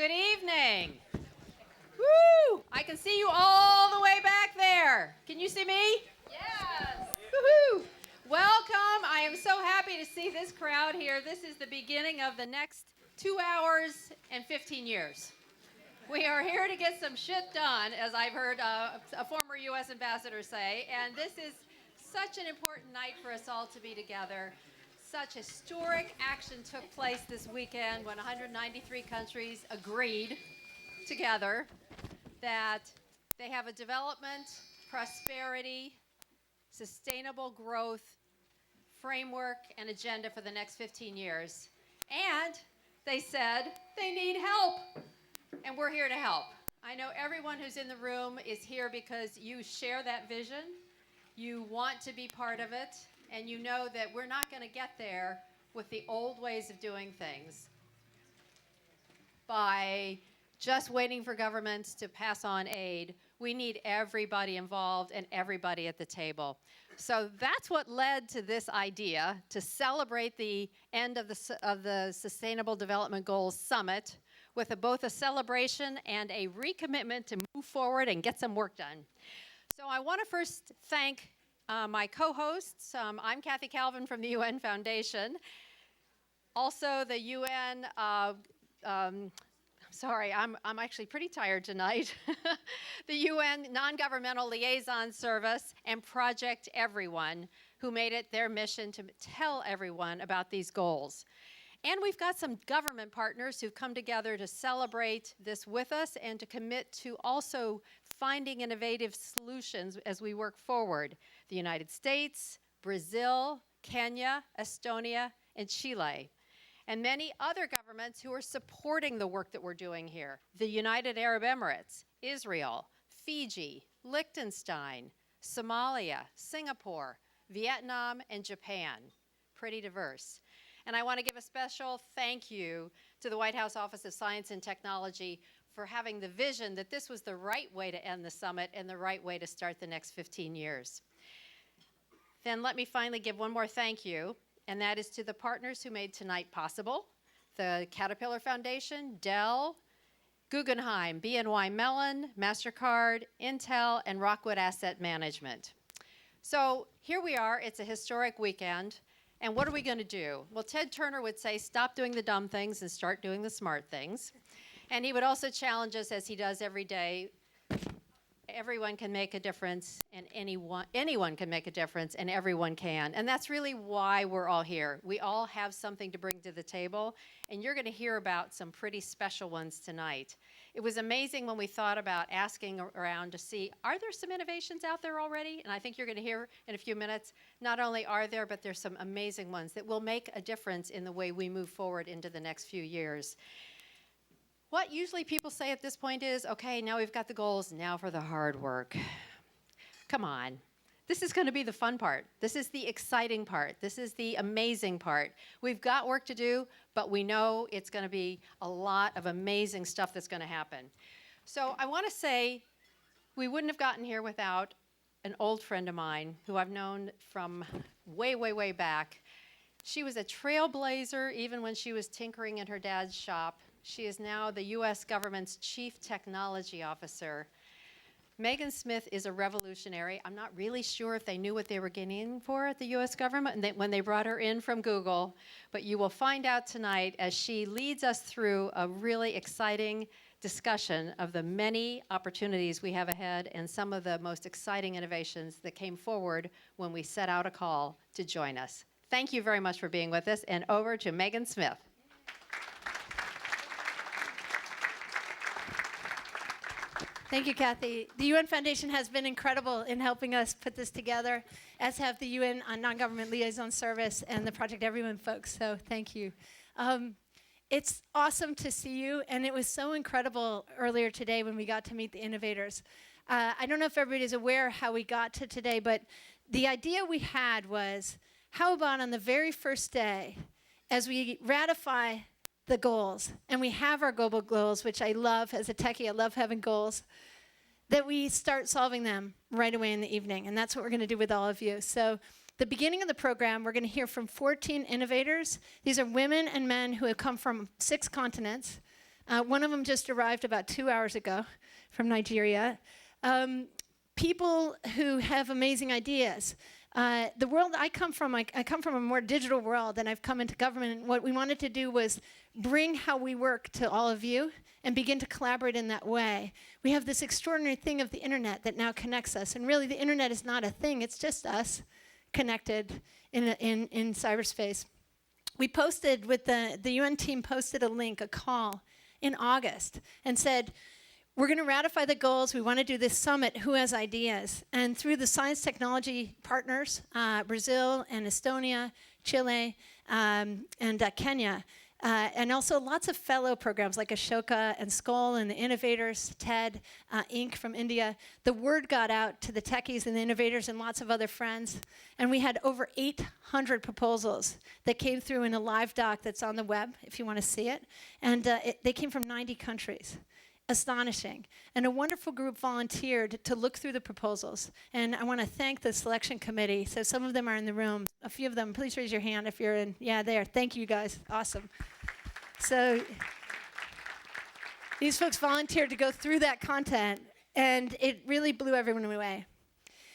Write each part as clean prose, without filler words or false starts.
Good evening. Woo! I can see you all the way back there. Can you see me? Yes. Woohoo! Welcome. I am so happy to see this crowd here. This is the beginning of the next 2 hours and 15 years. We are here to get some shit done, as I've heard a former U.S. ambassador say, and this is such an important night for us all to be together. Such historic action took place this weekend when 193 countries agreed together that they have a development, prosperity, sustainable growth framework and agenda for the next 15 years. And they said they need help, and we're here to help. I know everyone who's in the room is here because you share that vision, you want to be part of it, and you know that we're not going to get there with the old ways of doing things by just waiting for governments to pass on aid. We need everybody involved and everybody at the table. So that's what led to this idea to celebrate the end of the Sustainable Development Goals Summit with both a celebration and a recommitment to move forward and get some work done. So I want to first thank my co-hosts. I'm Kathy Calvin from the UN Foundation. Also the UN, sorry, I'm actually pretty tired tonight. The UN Non-Governmental Liaison Service and Project Everyone, who made it their mission to tell everyone about these goals. And we've got some government partners who've come together to celebrate this with us and to commit to also finding innovative solutions as we work forward. The United States, Brazil, Kenya, Estonia, and Chile. And many other governments who are supporting the work that we're doing here. The United Arab Emirates, Israel, Fiji, Liechtenstein, Somalia, Singapore, Vietnam, and Japan. Pretty diverse. And I want to give a special thank you to the White House Office of Science and Technology for having the vision that this was the right way to end the summit and the right way to start the next 15 years. Then let me finally give one more thank you, and that is to the partners who made tonight possible, the Caterpillar Foundation, Dell, Guggenheim, BNY Mellon, MasterCard, Intel, and Rockwood Asset Management. So here we are, it's a historic weekend, and what are we going to do? Well, Ted Turner would say, stop doing the dumb things and start doing the smart things. And he would also challenge us, as he does every day, everyone can make a difference, and anyone can make a difference, and everyone can. And that's really why we're all here. We all have something to bring to the table, and you're going to hear about some pretty special ones tonight. It was amazing when we thought about asking around to see, are there some innovations out there already? And I think you're going to hear in a few minutes, not only are there, but there's some amazing ones that will make a difference in the way we move forward into the next few years. What usually people say at this point is, okay, now we've got the goals, now for the hard work. Come on. This is going to be the fun part. This is the exciting part. This is the amazing part. We've got work to do, but we know it's going to be a lot of amazing stuff that's going to happen. So I want to say we wouldn't have gotten here without an old friend of mine who I've known from way, way, way back. She was a trailblazer even when she was tinkering in her dad's shop. She is now the U.S. government's Chief Technology Officer. Megan Smith is a revolutionary. I'm not really sure if they knew what they were getting in for at the U.S. government when they brought her in from Google, but you will find out tonight as she leads us through a really exciting discussion of the many opportunities we have ahead and some of the most exciting innovations that came forward when we set out a call to join us. Thank you very much for being with us, and over to Megan Smith. Thank you, Kathy. The UN Foundation has been incredible in helping us put this together, as have the UN Non-Government Liaison Service and the Project Everyone folks, so thank you. It's awesome to see you, and it was so incredible earlier today when we got to meet the innovators. I don't know if everybody's aware how we got to today, but the idea we had was, how about on the very first day, as we ratify the goals, and we have our global goals, which I love as a techie, I love having goals, that we start solving them right away in the evening, and that's what we're going to do with all of you. So the beginning of the program, we're going to hear from 14 innovators. These are women and men who have come from 6 continents One of them just arrived about 2 hours ago from Nigeria. People who have amazing ideas. The world I come from, I come from a more digital world, and I've come into government. And what we wanted to do was bring how we work to all of you and begin to collaborate in that way. We have this extraordinary thing of the internet that now connects us. And really, the internet is not a thing. It's just us connected in cyberspace. We posted with the UN team posted a link, a call in August, and said, we're going to ratify the goals. We want to do this summit. Who has ideas? And through the science technology partners, Brazil and Estonia, Chile, and Kenya, and also lots of fellow programs like Ashoka and Skoll and the Innovators, TED, Inc. from India. The word got out to the techies and the innovators and lots of other friends. And we had over 800 proposals that came through in a live doc that's on the web, if you want to see it. And they came from 90 countries. Astonishing. And a wonderful group volunteered to look through the proposals. And I want to thank the selection committee. So some of them are in the room. A few of them, please raise your hand if you're in. Yeah, there. Thank you, guys. Awesome. So these folks volunteered to go through that content, and it really blew everyone away.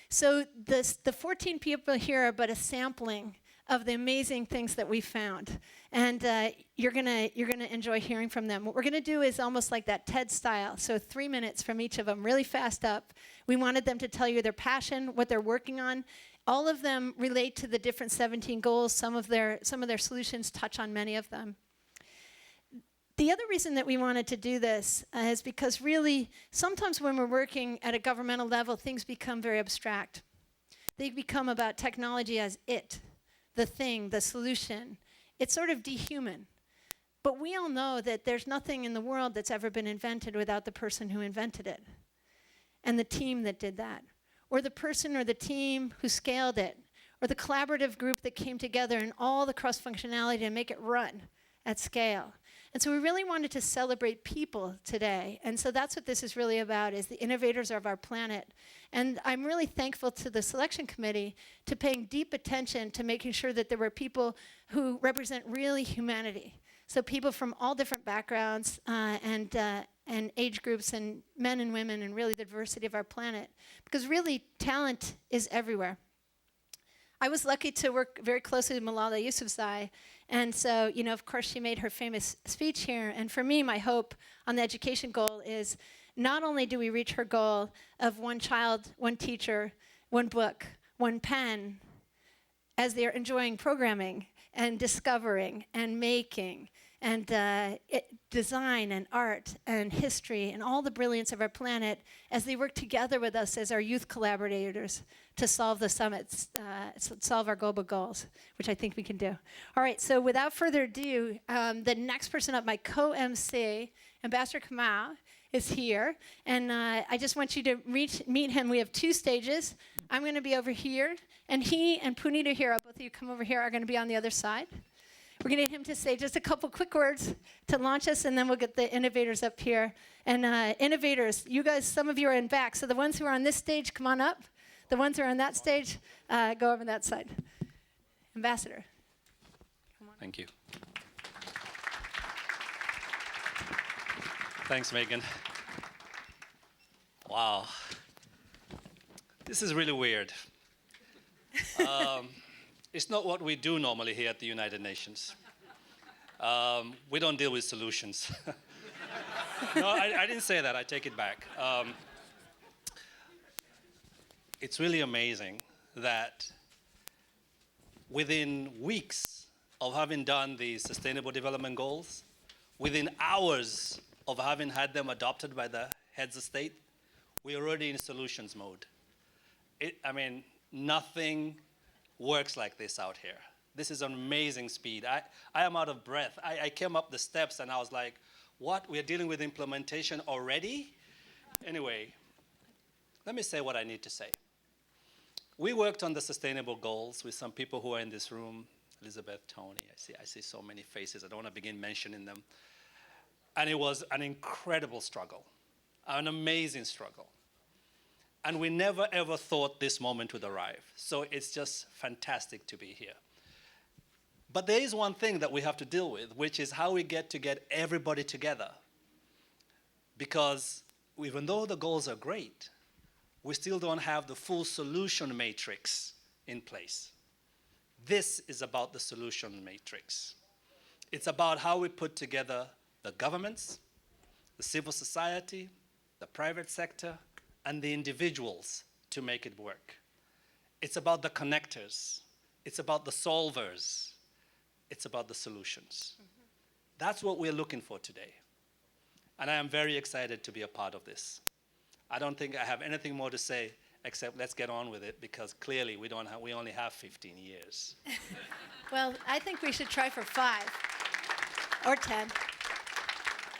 So the 14 people here are but a sampling of the amazing things that we found. And you're gonna enjoy hearing from them. What we're gonna do is almost like that TED style, so 3 minutes from each of them, really fast up. We wanted them to tell you their passion, what they're working on. All of them relate to the different 17 goals. Some of their solutions touch on many of them. The other reason that we wanted to do this is because really, sometimes when we're working at a governmental level, things become very abstract. They become about technology as it, the thing, the solution. It's sort of dehuman. But we all know that there's nothing in the world that's ever been invented without the person who invented it, and the team that did that, or the person or the team who scaled it, or the collaborative group that came together and all the cross-functionality to make it run at scale. And so we really wanted to celebrate people today. And so that's what this is really about, is the innovators of our planet. And I'm really thankful to the selection committee to paying deep attention to making sure that there were people who represent really humanity. So people from all different backgrounds and age groups and men and women and really the diversity of our planet. Because really, talent is everywhere. I was lucky to work very closely with Malala Yousafzai. And so, you know, of course, she made her famous speech here. And for me, my hope on the education goal is not only do we reach her goal of one child, one teacher, one book, one pen, as they're enjoying programming and discovering and making and design and art and history and all the brilliance of our planet as they work together with us as our youth collaborators to solve the summits, solve our global goals, which I think we can do. All right, so without further ado, the next person up, my co-MC, Ambassador Kamau, is here. And I just want you to meet him. We have 2 stages. I'm going to be over here, and he and Punita Hira, both of you come over here, are going to be on the other side. We're going to get him to say just a couple quick words to launch us, and then we'll get the innovators up here. And innovators, you guys, some of you are in back. So the ones who are on this stage, come on up. The ones who are on that stage, go over that side. Ambassador. Come on. Thank you. Thanks, Megan. Wow. This is really weird. It's not what we do normally here at the United Nations. We don't deal with solutions. No, I didn't say that. I take it back. It's really amazing that within weeks of having done the Sustainable Development Goals, within hours of having had them adopted by the heads of state, we're already in solutions mode. I mean, nothing works like this out here. This is an amazing speed. I am out of breath. I came up the steps and I was like, what? We're dealing with implementation already? Anyway, let me say what I need to say. We worked on the sustainable goals with some people who are in this room. Elizabeth, Tony, I see so many faces. I don't want to begin mentioning them. And it was an incredible struggle, an amazing struggle. And we never, ever thought this moment would arrive. So it's just fantastic to be here. But there is one thing that we have to deal with, which is how we get everybody together because even though the goals are great, we still don't have the full solution matrix in place. This is about the solution matrix. It's about how we put together the governments, the civil society, the private sector, and the individuals to make it work. It's about the connectors. It's about the solvers. It's about the solutions. That's what we're looking for today. And I am very excited to be a part of this. I don't think I have anything more to say except let's get on with it, because clearly we only have 15 years. Well, I think we should try for 5 or 10.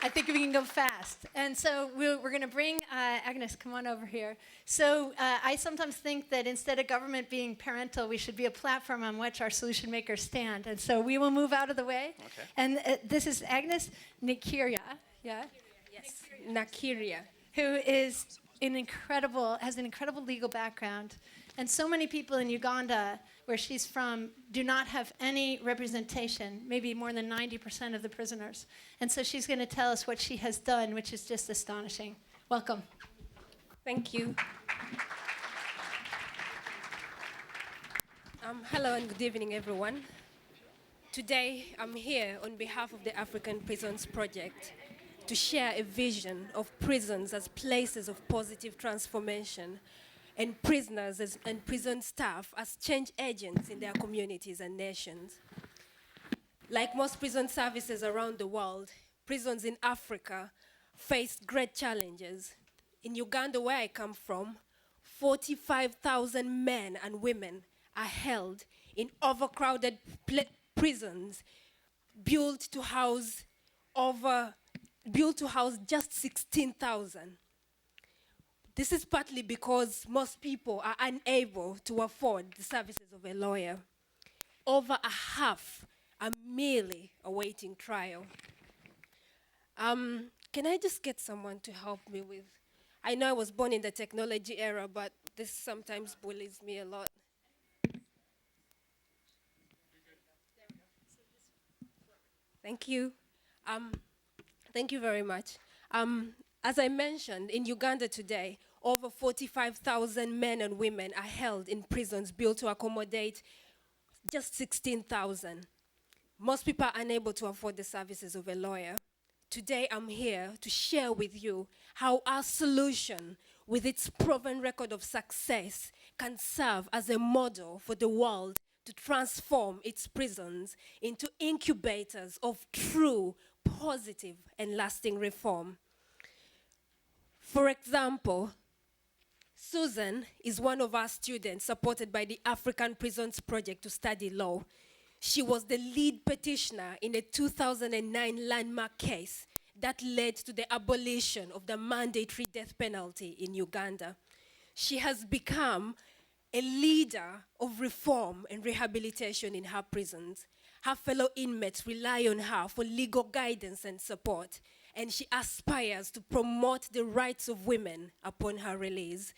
I think we can go fast. And so we're going to bring Agnes, come on over here. So I sometimes think that instead of government being parental, we should be a platform on which our solution makers stand. And so we will move out of the way. Okay. And this is Agnes Nikiria, yeah? Yes, Nakiria. Who is has an incredible legal background. And so many people in Uganda, where she's from, do not have any representation, maybe more than 90% of the prisoners. And so she's going to tell us what she has done, which is just astonishing. Welcome. Thank you. Hello and good evening, everyone. Today, I'm here on behalf of the African Prisons Project to share a vision of prisons as places of positive transformation and prisoners and prison staff as change agents in their communities and nations. Like most prison services around the world, prisons in Africa face great challenges. In Uganda, where I come from, 45,000 men and women are held in overcrowded prisons built to house just 16,000. This is partly because most people are unable to afford the services of a lawyer. Over a half are merely awaiting trial. Can I just get someone to help me with? I know I was born in the technology era, but this sometimes bullies me a lot. Thank you. Thank you very much. As I mentioned, in Uganda today, over 45,000 men and women are held in prisons built to accommodate just 16,000. Most people are unable to afford the services of a lawyer. Today, I'm here to share with you how our solution, with its proven record of success, can serve as a model for the world to transform its prisons into incubators of true, positive, and lasting reform. For example, Susan is one of our students supported by the African Prisons Project to study law. She was the lead petitioner in a 2009 landmark case that led to the abolition of the mandatory death penalty in Uganda. She has become a leader of reform and rehabilitation in her prisons. Her fellow inmates rely on her for legal guidance and support, and she aspires to promote the rights of women upon her release.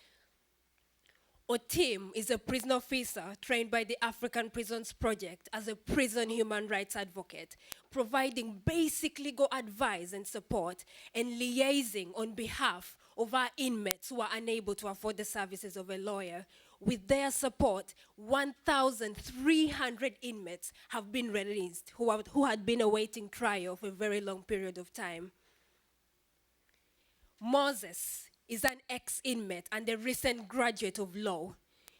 Otim is a prison officer trained by the African Prisons Project as a prison human rights advocate, providing basic legal advice and support and liaising on behalf of our inmates who are unable to afford the services of a lawyer. With their support, 1,300 inmates have been released who had been awaiting trial for a very long period of time. Moses is an ex-inmate and a recent graduate of law.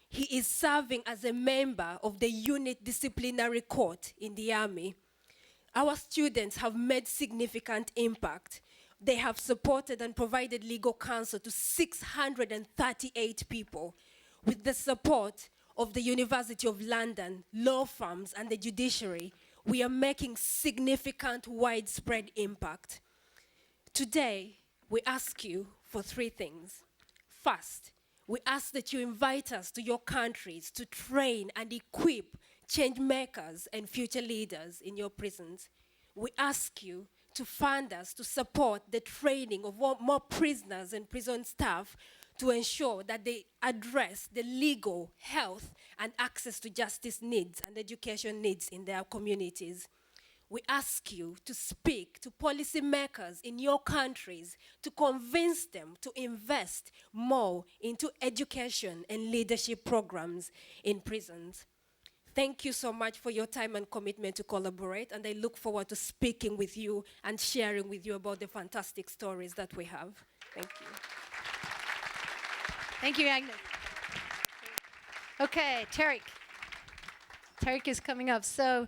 He is serving as a member of the unit disciplinary court in the army. Our students have made significant impact. They have supported and provided legal counsel to 638 people. With the support of the University of London, law firms, and the judiciary, we are making significant widespread impact. Today, we ask you for 3 things. First, we ask that you invite us to your countries to train and equip change makers and future leaders in your prisons. We ask you to fund us to support the training of more prisoners and prison staff to ensure that they address the legal, health, and access to justice needs and education needs in their communities. we ask you to speak to policymakers in your countries to convince them to invest more into education and leadership programs in prisons. Thank you so much for your time and commitment to collaborate, and I look forward to speaking with you and sharing with you about the fantastic stories that we have. Thank you. Thank you, Agnes. Okay, Tariq. Tariq is coming up. So,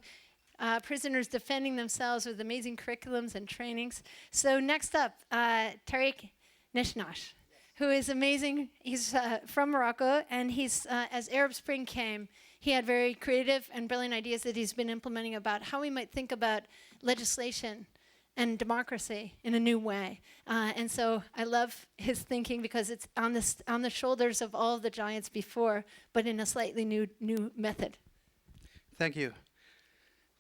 prisoners defending themselves with amazing curriculums and trainings. So next up, Tariq Neshnash, who is amazing. He's from Morocco, and he's as Arab Spring came, he had very creative and brilliant ideas that he's been implementing about how we might think about legislation and democracy in a new way. And so I love his thinking because it's on the shoulders of all of the giants before, but in a slightly new method. Thank you.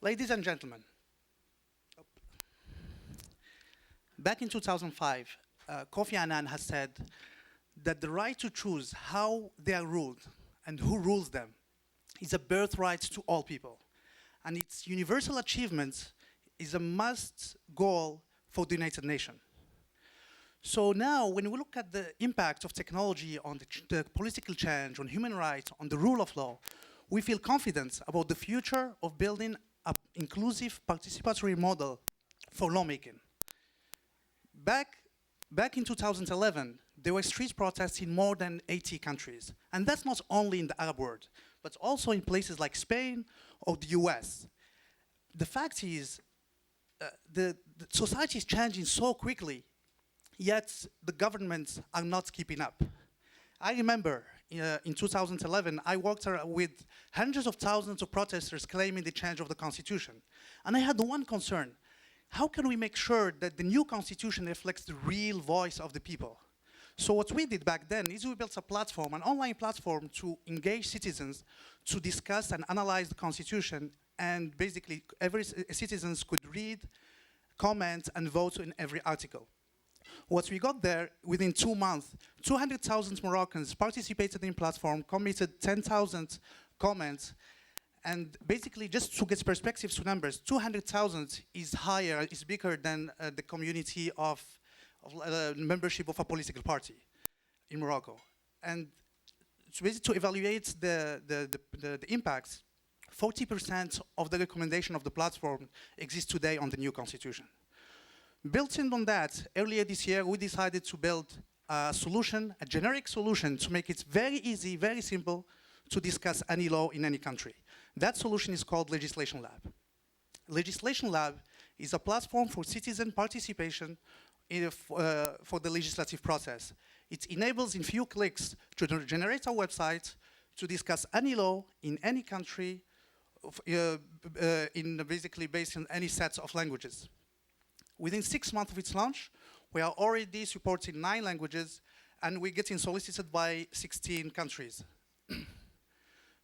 Ladies and gentlemen, back in 2005, Kofi Annan has said that the right to choose how they are ruled and who rules them is a birthright to all people. And its universal achievement is a must goal for the United Nations. So now, when we look at the impact of technology on the political change, on human rights, on the rule of law, we feel confident about the future of building an inclusive participatory model for lawmaking. Back in 2011, there were street protests in more than 80 countries. And that's not only in the Arab world, but also in places like Spain or the US. The fact is, the society is changing so quickly, yet the governments are not keeping up. I remember in 2011, I worked with hundreds of thousands of protesters claiming the change of the constitution. And I had one concern. How can we make sure that the new constitution reflects the real voice of the people? So what we did back then is we built a platform, an online platform to engage citizens to discuss and analyze the constitution, and basically every citizens could read, comment, and vote in every article. What we got there, within 2 months, 200,000 Moroccans participated in platform, committed 10,000 comments, and basically, just to get perspectives to numbers, 200,000 is higher, is bigger than the community of membership of a political party in Morocco. And so basically to evaluate the impacts, 40% of the recommendation of the platform exists today on the new constitution. Built in on that, earlier this year, we decided to build a solution, a generic solution, to make it very easy, very simple to discuss any law in any country. That solution is called Legislation Lab. Legislation Lab is a platform for citizen participation for the legislative process. It enables in few clicks to generate a website to discuss any law in any country, basically based on any sets of languages. Within 6 months of its launch, we are already supporting 9 languages, and we're getting solicited by 16 countries.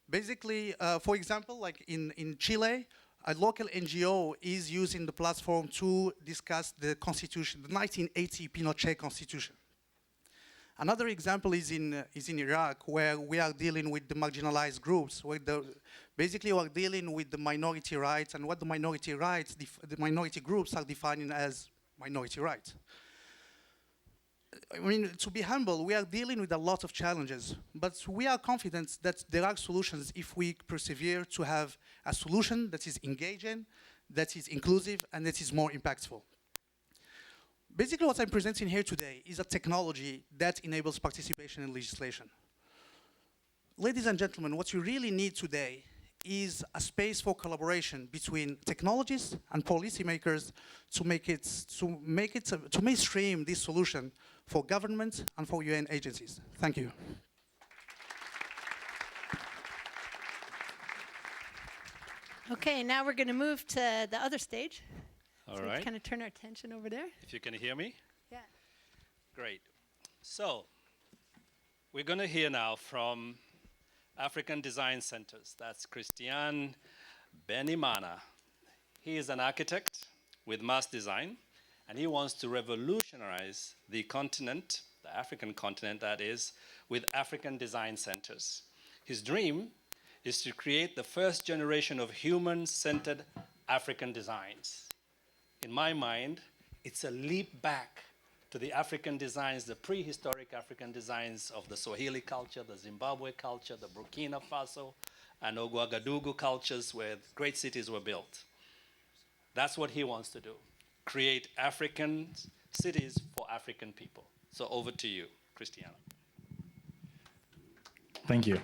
Basically, for example, like in Chile, a local NGO is using the platform to discuss the constitution, the 1980 Pinochet constitution. Another example is in Iraq, where we are dealing with the marginalized groups, where basically we are dealing with the minority rights and what the minority rights, the minority groups are defining as minority rights. I mean, to be humble, we are dealing with a lot of challenges, but we are confident that there are solutions if we persevere to have a solution that is engaging, that is inclusive, and that is more impactful. Basically, what I'm presenting here today is a technology that enables participation in legislation. Ladies and gentlemen, what you really need today is a space for collaboration between technologists and policymakers to mainstream this solution for government and for UN agencies. Thank you. Okay, now we're going to move to the other stage. All so right. Kind of turn our attention over there. If you can hear me? Yeah. Great. So, we're going to hear now from African Design Centers. That's Christian Benimana. He is an architect with mass design, and he wants to revolutionize the continent, the African continent that is, with African design centers. His dream is to create the first generation of human-centered African designs. In my mind, it's a leap back to the African designs, the prehistoric African designs of the Swahili culture, the Zimbabwe culture, the Burkina Faso, and Ouagadougou cultures where great cities were built. That's what he wants to do, create African cities for African people. So over to you, Christiana. Thank you.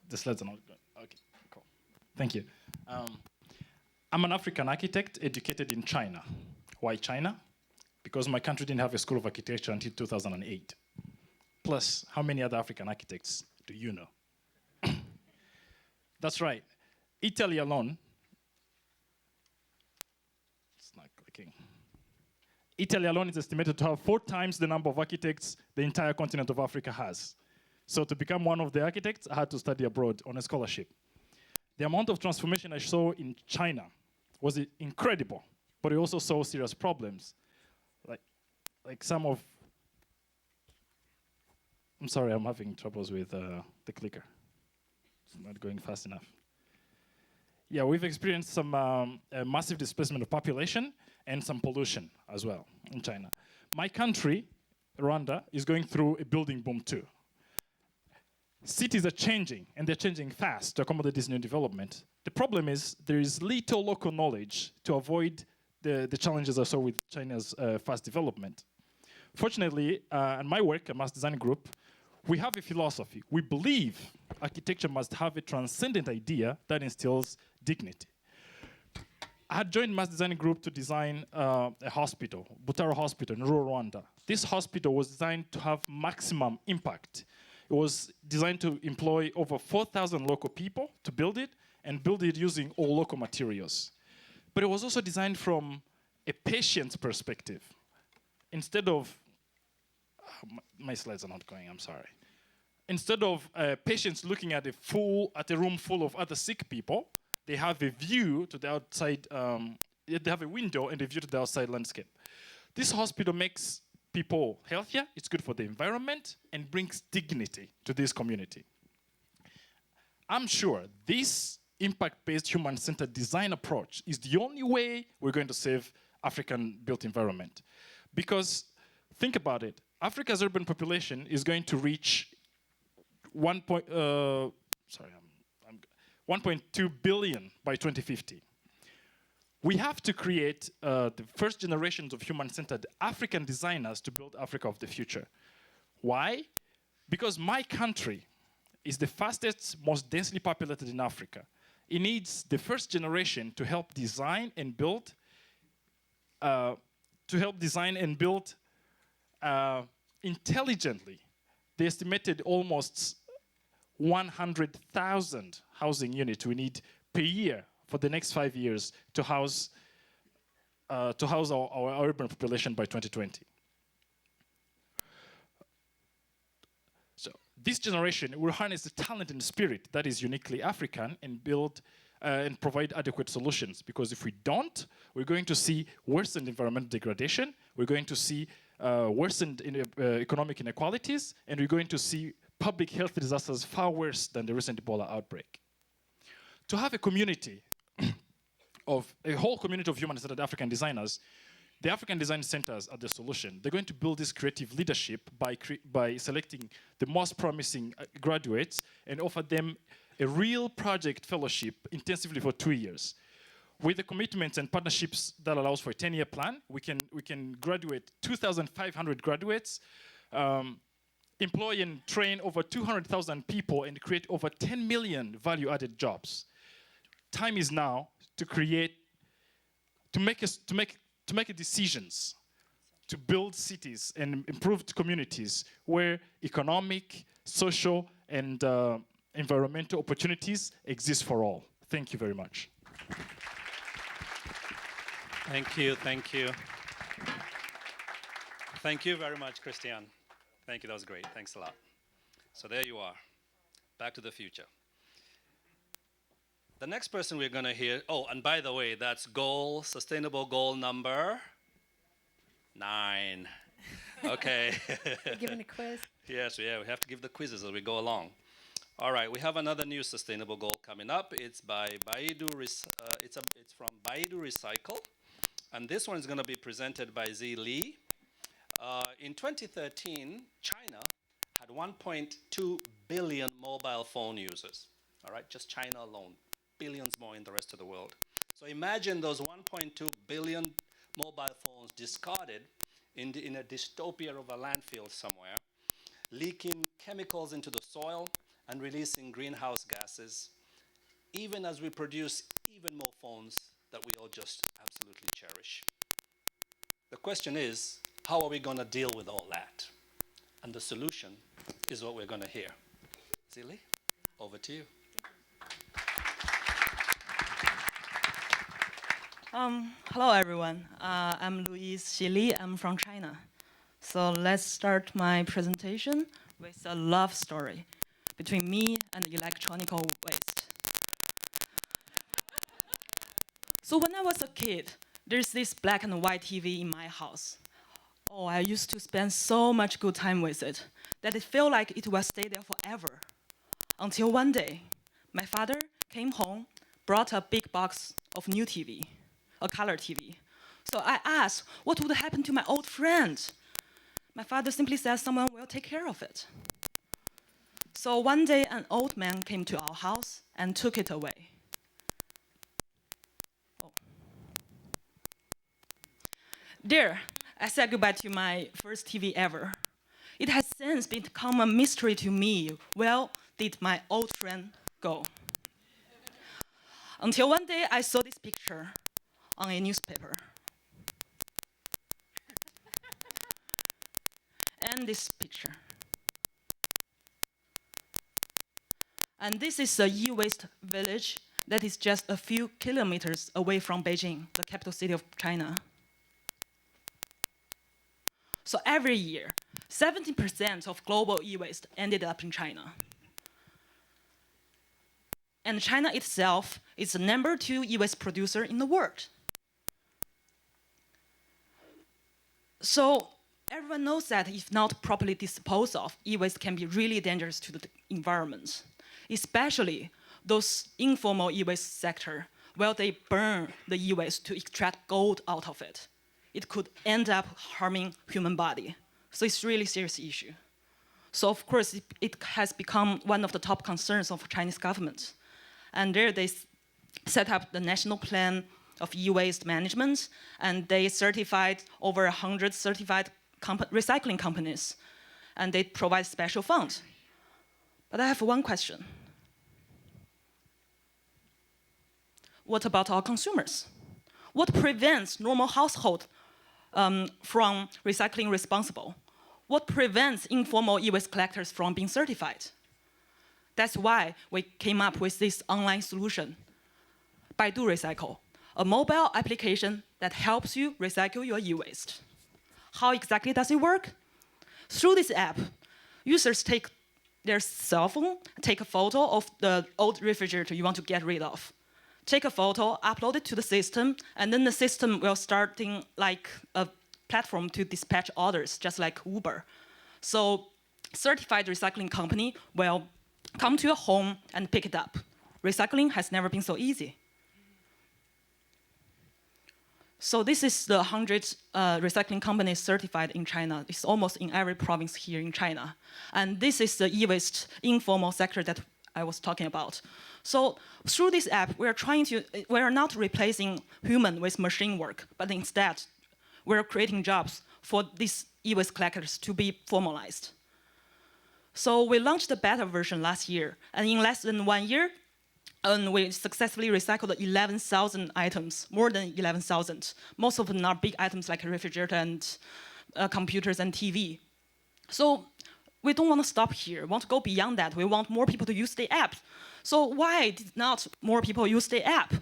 The slides are not good. Okay, cool. Thank you. I'm an African architect educated in China. Why China? Because my country didn't have a school of architecture until 2008. Plus, how many other African architects do you know? That's right. Italy alone, it's not clicking. Italy alone is estimated to have 4 times the number of architects the entire continent of Africa has. So to become one of the architects, I had to study abroad on a scholarship. The amount of transformation I saw in China was incredible, but I also saw serious problems. Like some of, I'm sorry, I'm having troubles with the clicker. It's not going fast enough. Yeah, we've experienced some massive displacement of population and some pollution as well in China. My country, Rwanda, is going through a building boom too. Cities are changing, and they're changing fast to accommodate this new development. The problem is there is little local knowledge to avoid the challenges I saw with China's fast development. Fortunately, in my work at Mass Design Group, we have a philosophy. We believe architecture must have a transcendent idea that instills dignity. I had joined Mass Design Group to design a hospital, Butaro Hospital in rural Rwanda. This hospital was designed to have maximum impact. It was designed to employ over 4,000 local people to build it, and build it using all local materials. But it was also designed from a patient's perspective. Instead of, my slides are not going, I'm sorry. Instead of patients looking at a room full of other sick people, they have a view to the outside, they have a window and a view to the outside landscape. This hospital makes people healthier, it's good for the environment, and brings dignity to this community. I'm sure this impact-based human-centered design approach is the only way we're going to save African built environment. Because think about it, Africa's urban population is going to reach 1.2 billion by 2050. We have to create the first generations of human-centered African designers to build Africa of the future. Why? Because my country is the fastest, most densely populated in Africa. It needs the first generation to help design and build, intelligently. They estimated almost 100,000 housing units we need per year for the next 5 years to house our urban population by 2020. So this generation will harness the talent and spirit that is uniquely African and build and provide adequate solutions. Because if we don't, we're going to see worsened environmental degradation, we're going to see worsened economic inequalities, and we're going to see public health disasters far worse than the recent Ebola outbreak. To have a community a whole community of human-centered African designers, the African Design Centers are the solution. They're going to build this creative leadership by selecting the most promising graduates and offer them a real project fellowship intensively for 2 years. With the commitments and partnerships that allows for a 10-year plan, we can graduate 2,500 graduates, employ and train over 200,000 people, and create over 10 million value-added jobs. Time is now to make decisions to build cities and improved communities where economic, social, and environmental opportunities exist for all. Thank you very much. Thank you, thank you. Thank you very much, Christian. Thank you, that was great. Thanks a lot. So there you are, Back to the Future. The next person we're going to hear, oh, and by the way, that's sustainable goal number 9. Okay. Giving a quiz. Yes, yeah, we have to give the quizzes as we go along. All right, we have another new sustainable goal coming up. It's by it's from Baidu Recycle, and this one is going to be presented by Z Li. In 2013, China had 1.2 billion mobile phone users. All right, just China alone, billions more in the rest of the world. So imagine those 1.2 billion mobile phones discarded in a dystopia of a landfill somewhere, leaking chemicals into the soil and releasing greenhouse gases, even as we produce even more phones that we all just absolutely cherish. The question is, how are we going to deal with all that? And the solution is what we're going to hear. Zili, over to you. Hello, everyone. I'm Louise Xili. I'm from China. So let's start my presentation with a love story between me and electronic waste. So when I was a kid, there's this black and white TV in my house. Oh, I used to spend so much good time with it that it felt like it will stay there forever. Until one day, my father came home, brought a big box of new TV, a color TV. So I asked, what would happen to my old friend? My father simply said someone will take care of it. So one day, an old man came to our house and took it away. Oh. There, I said goodbye to my first TV ever. It has since become a mystery to me. Where did my old friend go? Until one day, I saw this picture on a newspaper. And this picture. And this is a e-waste village that is just a few kilometers away from Beijing, the capital city of China. So every year, 70% of global e-waste ended up in China. And China itself is the #2 e-waste producer in the world. So everyone knows that if not properly disposed of, e-waste can be really dangerous to the environment, especially those informal e-waste sector, where they burn the e-waste to extract gold out of it. It could end up harming human body. So it's a really serious issue. So of course, it has become one of the top concerns of Chinese government. And there they set up the national plan of e-waste management, and they certified over 100 certified recycling companies, and they provide special funds. But I have one question. What about our consumers? What prevents normal household from recycling responsible? What prevents informal e-waste collectors from being certified? That's why we came up with this online solution, Baidu Recycle, a mobile application that helps you recycle your e-waste. How exactly does it work? Through this app, users take their cell phone, take a photo of the old refrigerator you want to get rid of, take a photo, upload it to the system, and then the system will start like a platform to dispatch orders, just like Uber. So certified recycling company will come to your home and pick it up. Recycling has never been so easy. So this is the 100 recycling companies certified in China. It's almost in every province here in China. And this is the e-waste informal sector that I was talking about. So through this app, we are not replacing human with machine work, but instead, we're creating jobs for these e-waste collectors to be formalized. So we launched the beta version last year, and in less than 1 year, we successfully recycled 11,000 items, more than 11,000. Most of them are big items like a refrigerator and computers and TV. So we don't want to stop here. We want to go beyond that. We want more people to use the app. So why did not more people use the app?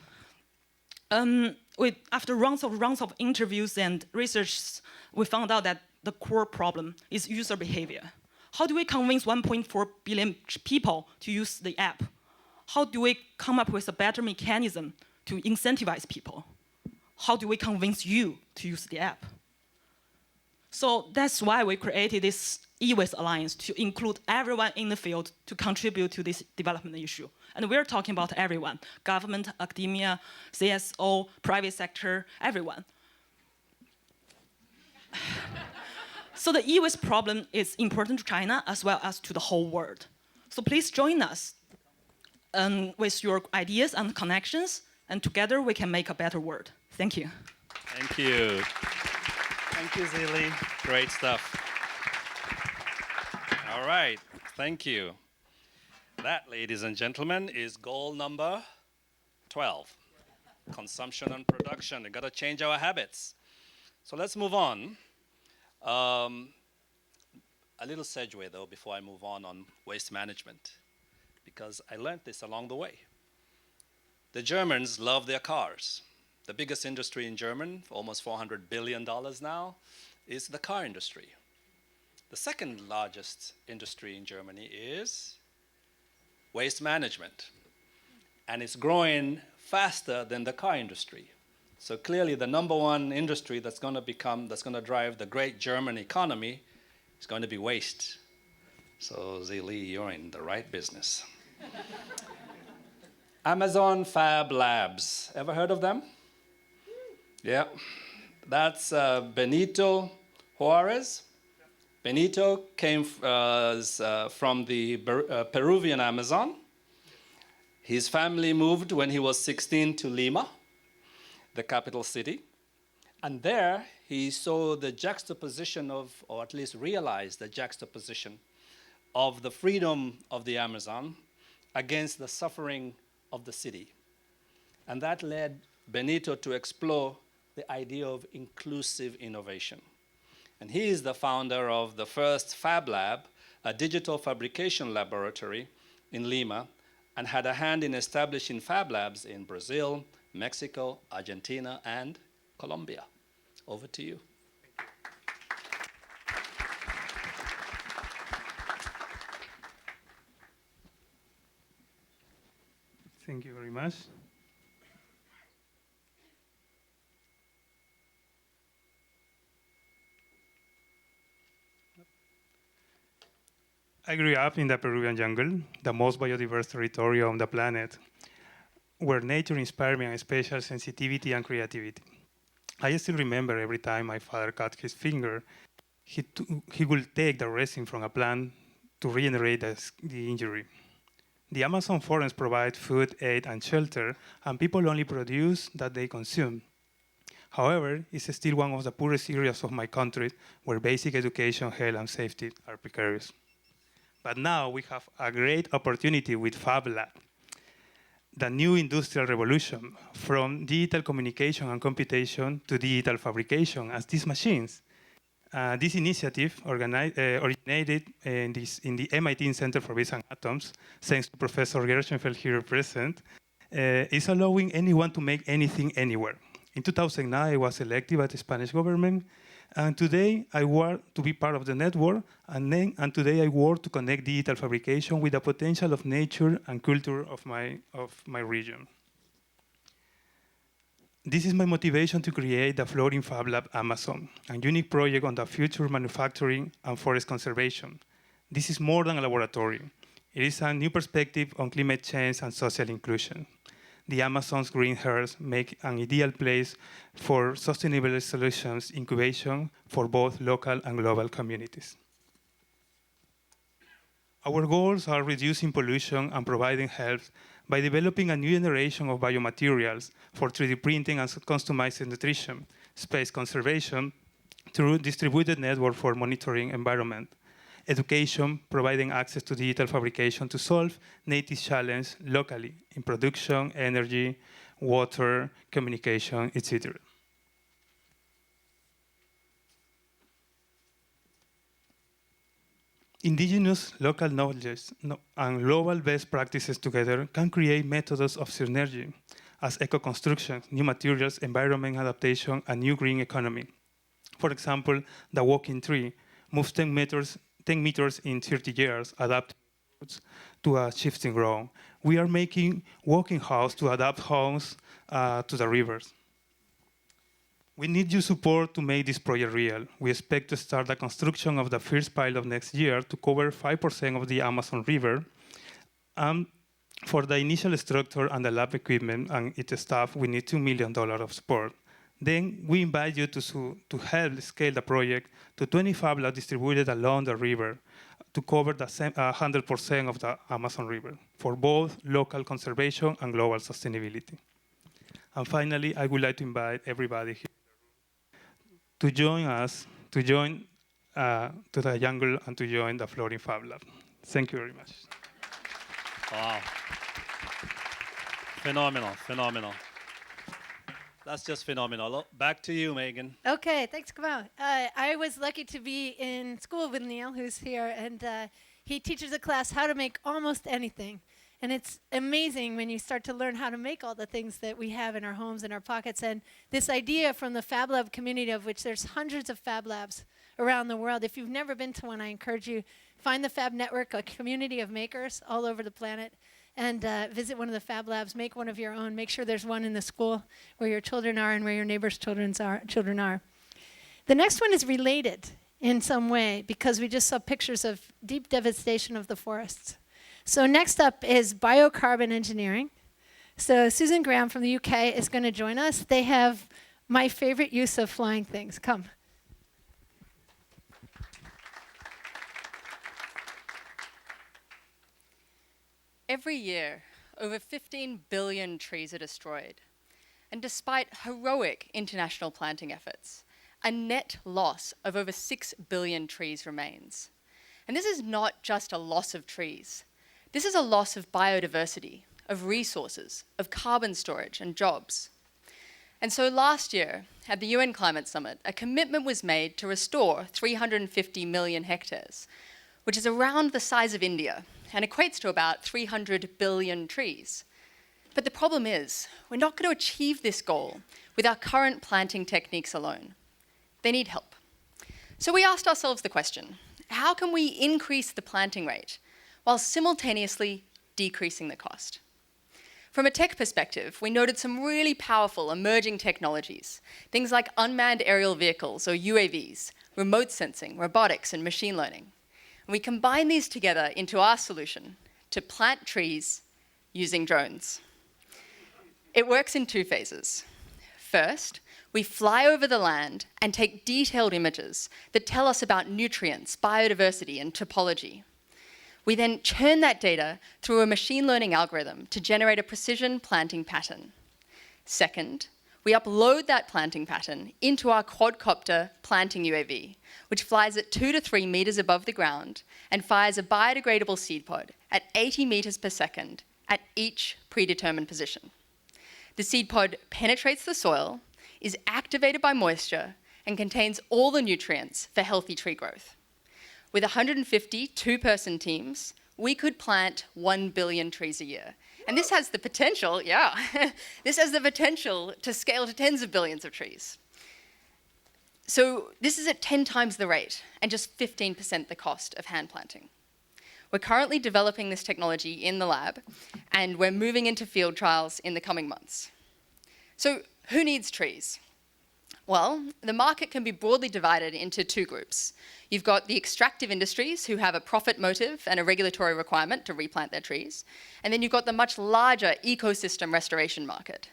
After rounds of interviews and research, we found out that the core problem is user behavior. How do we convince 1.4 billion people to use the app? How do we come up with a better mechanism to incentivize people? How do we convince you to use the app? So that's why we created this e-waste alliance to include everyone in the field to contribute to this development issue. And we're talking about everyone, government, academia, CSO, private sector, everyone. So the e-waste problem is important to China as well as to the whole world. So please join us with your ideas and connections, and together we can make a better world. Thank you. Thank you. Thank you, Zili. Great stuff. All right, thank you. That, ladies and gentlemen, is goal number 12. Consumption and production. We've got to change our habits. So let's move on. A little segue, though, before I move on waste management, because I learned this along the way. The Germans love their cars. The biggest industry in Germany, almost $400 billion now, is the car industry. The second largest industry in Germany is waste management. And it's growing faster than the car industry. So clearly the number one industry that's going to drive the great German economy is going to be waste. So Zili, you're in the right business. Amazon Fab Labs. Ever heard of them? Yeah. That's Benito Juarez. Benito came from the Peruvian Amazon. His family moved when he was 16 to Lima, the capital city. And there he saw the juxtaposition of, or at least realized the juxtaposition of the freedom of the Amazon against the suffering of the city. And that led Benito to explore the idea of inclusive innovation. And he is the founder of the first Fab Lab, a digital fabrication laboratory in Lima, and had a hand in establishing Fab Labs in Brazil, Mexico, Argentina, and Colombia. Over to you. Thank you very much. I grew up in the Peruvian jungle, the most biodiverse territory on the planet, where nature inspired me a special sensitivity and creativity. I still remember every time my father cut his finger, he would take the resin from a plant to regenerate the injury. The Amazon forests provide food, aid, and shelter, and people only produce that they consume. However, it's still one of the poorest areas of my country where basic education, health, and safety are precarious. But now we have a great opportunity with Fab Lab, the new industrial revolution, from digital communication and computation to digital fabrication as these machines. This initiative originated in the MIT Center for Base and Atoms, thanks to Professor Gershenfeld here present, is allowing anyone to make anything anywhere. In 2009, I was elected by the Spanish government, and today I work to be part of the network, and today I work to connect digital fabrication with the potential of nature and culture of my region. This is my motivation to create the Floating Fab Lab Amazon, a unique project on the future manufacturing and forest conservation. This is more than a laboratory. It is a new perspective on climate change and social inclusion. The Amazon's green earth make an ideal place for sustainable solutions incubation for both local and global communities. Our goals are reducing pollution and providing health by developing a new generation of biomaterials for 3D printing and customized nutrition, space conservation through distributed network for monitoring environment, education, providing access to digital fabrication to solve native challenges locally in production, energy, water, communication, etc. Indigenous local knowledge and global best practices together can create methods of synergy as eco-construction, new materials, environment adaptation, and new green economy. For example, the walking tree moves 10 meters in 30 years, adapting to a shifting ground. We are making walking house to adapt homes to the rivers. We need your support to make this project real. We expect to start the construction of the first pilot next year to cover 5% of the Amazon River. For the initial structure and the lab equipment and its staff, we need $2 million of support. Then we invite you to help scale the project to 20 fab labs distributed along the river to cover the 100% of the Amazon River for both local conservation and global sustainability. And finally, I would like to invite everybody here to join us, to the jungle and to join the Floating Fab Lab. Thank you very much. Wow. Phenomenal, phenomenal. That's just phenomenal. Back to you, Megan. Okay, thanks, Kamal. I was lucky to be in school with Neil, who's here, and he teaches a class how to make almost anything. And it's amazing when you start to learn how to make all the things that we have in our homes and our pockets. And this idea from the Fab Lab community, of which there's hundreds of Fab Labs around the world. If you've never been to one, I encourage you, find the Fab Network, a community of makers all over the planet, and visit one of the Fab Labs, make one of your own. Make sure there's one in the school where your children are and where your neighbors' children are. The next one is related in some way because we just saw pictures of deep devastation of the forests. So next up is biocarbon engineering. So Susan Graham from the UK is going to join us. They have my favorite use of flying things. Come. Every year, over 15 billion trees are destroyed. And despite heroic international planting efforts, a net loss of over 6 billion trees remains. And this is not just a loss of trees. This is a loss of biodiversity, of resources, of carbon storage and jobs. And so last year, at the UN Climate Summit, a commitment was made to restore 350 million hectares, which is around the size of India and equates to about 300 billion trees. But the problem is, we're not going to achieve this goal with our current planting techniques alone. They need help. So we asked ourselves the question, how can we increase the planting rate while simultaneously decreasing the cost? From a tech perspective, we noted some really powerful emerging technologies, things like unmanned aerial vehicles, or UAVs, remote sensing, robotics, and machine learning. And we combine these together into our solution to plant trees using drones. It works in two phases. First, we fly over the land and take detailed images that tell us about nutrients, biodiversity, and topology. We then churn that data through a machine learning algorithm to generate a precision planting pattern. Second, we upload that planting pattern into our quadcopter planting UAV, which flies at 2 to 3 meters above the ground and fires a biodegradable seed pod at 80 meters per second at each predetermined position. The seed pod penetrates the soil, is activated by moisture, and contains all the nutrients for healthy tree growth. With 150 two-person teams, we could plant 1 billion trees a year. And this has the potential, this has the potential to scale to tens of billions of trees. So this is at 10 times the rate and just 15% the cost of hand planting. We're currently developing this technology in the lab, and we're moving into field trials in the coming months. So who needs trees? Well, the market can be broadly divided into two groups. You've got the extractive industries who have a profit motive and a regulatory requirement to replant their trees. And then you've got the much larger ecosystem restoration market.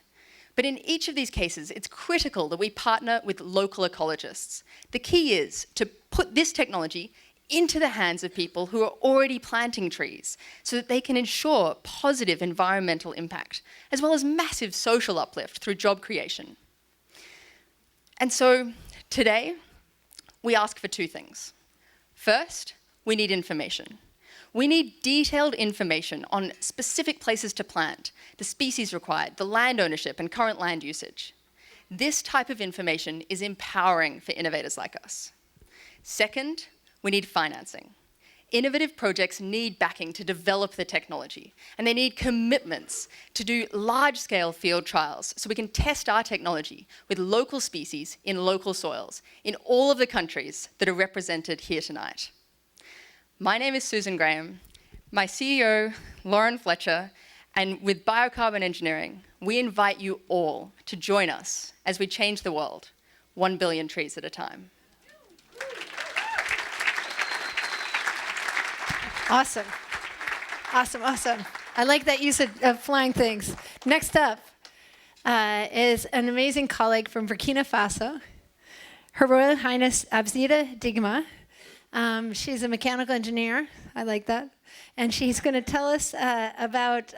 But in each of these cases, it's critical that we partner with local ecologists. The key is to put this technology into the hands of people who are already planting trees so that they can ensure positive environmental impact, as well as massive social uplift through job creation. And so today, we ask for two things. First, we need information. We need detailed information on specific places to plant, the species required, the land ownership, and current land usage. This type of information is empowering for innovators like us. Second, we need financing. Innovative projects need backing to develop the technology, and they need commitments to do large-scale field trials so we can test our technology with local species in local soils in all of the countries that are represented here tonight. My name is Susan Graham. My CEO, Lauren Fletcher, and with Biocarbon Engineering, we invite you all to join us as we change the world, 1 billion trees at a time. Awesome. Awesome, awesome. I like that use of flying things. Next up is an amazing colleague from Burkina Faso, Her Royal Highness Abzida Digma. She's a mechanical engineer. I like that. And she's going to tell us about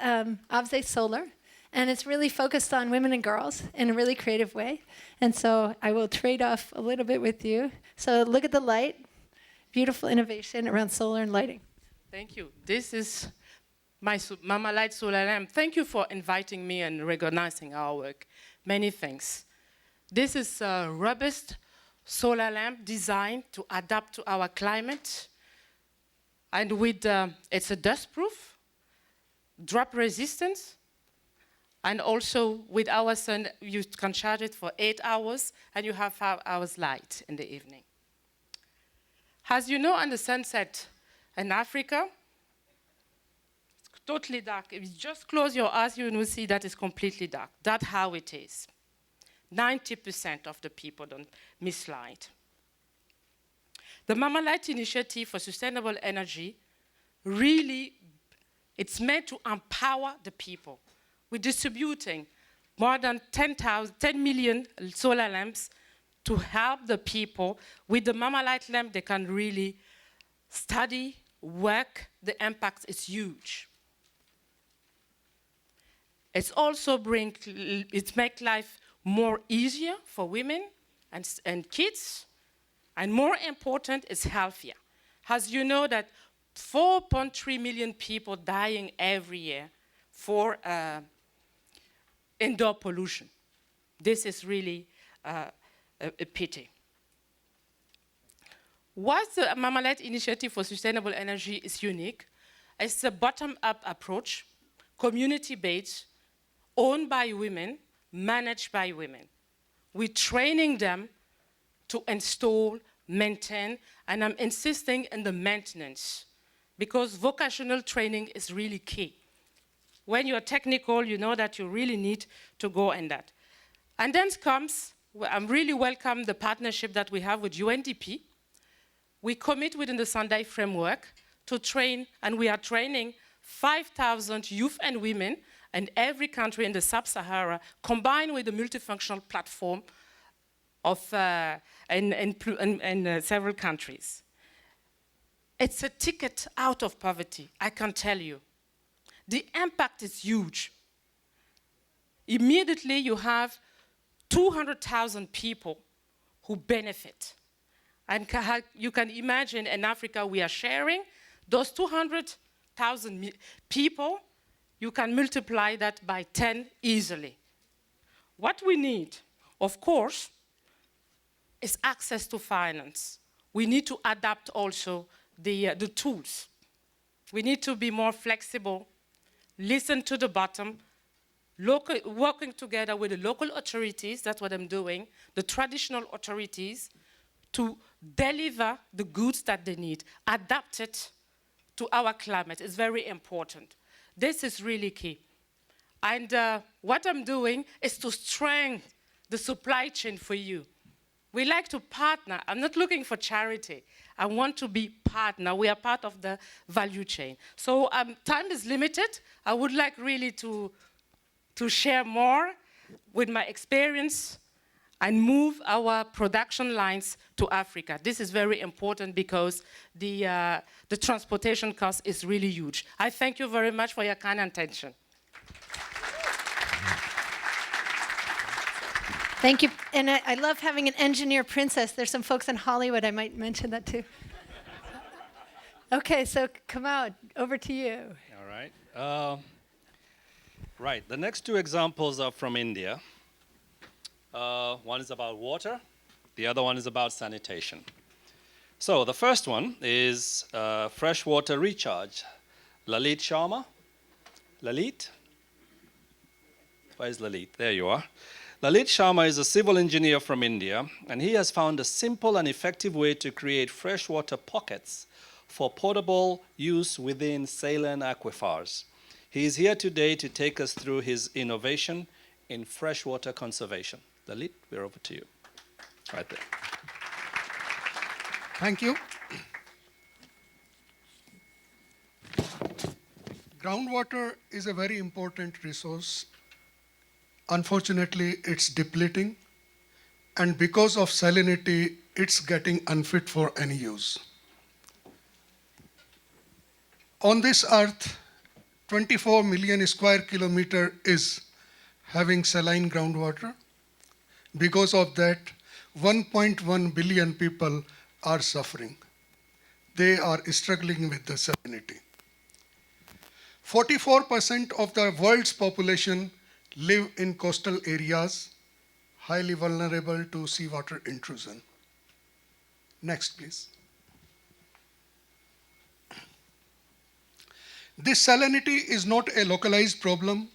Abze Solar. And it's really focused on women and girls in a really creative way. And so I will trade off a little bit with you. So look at the light. Beautiful innovation around solar and lighting. Thank you. This is my Mama Light Solar Lamp. Thank you for inviting me and recognizing our work. Many thanks. This is a robust solar lamp designed to adapt to our climate. And with it's a dust-proof, drop resistance, and also with our sun, you can charge it for 8 hours, and you have 5 hours light in the evening. As you know, on the sunset in Africa, it's totally dark. If you just close your eyes, you will see that it's completely dark. That's how it is. 90% of the people don't miss light. The Mama Light Initiative for Sustainable Energy really, it's meant to empower the people. We're distributing more than 10 million solar lamps to help the people. With the Mama Light lamp, they can really study, work. The impact is huge. It's also make life more easier for women and kids, and more important, it's healthier. As you know that 4.3 million people dying every year for indoor pollution. This is really a pity. Why the Mama Light Initiative for Sustainable Energy is unique? It's a bottom-up approach, community-based, owned by women, managed by women. We're training them to install, maintain, and I'm insisting on the maintenance because vocational training is really key. When you're technical, you know that you really need to go in that. And then comes, I'm really welcome the partnership that we have with UNDP. We commit within the Sendai framework to train, and we are training 5,000 youth and women in every country in the Sub-Sahara, combined with the multifunctional platform of in several countries. It's a ticket out of poverty, I can tell you. The impact is huge. Immediately you have 200,000 people who benefit. And you can imagine in Africa we are sharing those 200,000 people, you can multiply that by 10 easily. What we need, of course, is access to finance. We need to adapt also the tools. We need to be more flexible, listen to the bottom, working together with the local authorities, that's what I'm doing, the traditional authorities, to deliver the goods that they need, adapt it to our climate. It's very important. This is really key. And what I'm doing is to strengthen the supply chain for you. We like to partner. I'm not looking for charity. I want to be partner. We are part of the value chain. So time is limited. I would like really to share more with my experience and move our production lines to Africa. This is very important because the transportation cost is really huge. I thank you very much for your kind attention. Thank you. And I love having an engineer princess. There's some folks in Hollywood, I might mention that too. Okay, so Kamau, over to you. All right. Right, the next two examples are from India. One is about water, the other one is about sanitation. So the first one is freshwater recharge. Lalit Sharma. Lalit? Where's Lalit? There you are. Lalit Sharma is a civil engineer from India, and he has found a simple and effective way to create freshwater pockets for potable use within saline aquifers. He is here today to take us through his innovation in freshwater conservation. Lalit, we're over to you. right there. Thank you. Groundwater is a very important resource. Unfortunately, it's depleting, and because of salinity, it's getting unfit for any use. On this earth, 24 million square kilometer is having saline groundwater. Because of that, 1.1 billion people are suffering. They are struggling with the salinity. 44% of the world's population live in coastal areas, highly vulnerable to seawater intrusion. Next, please. This salinity is not a localized problem.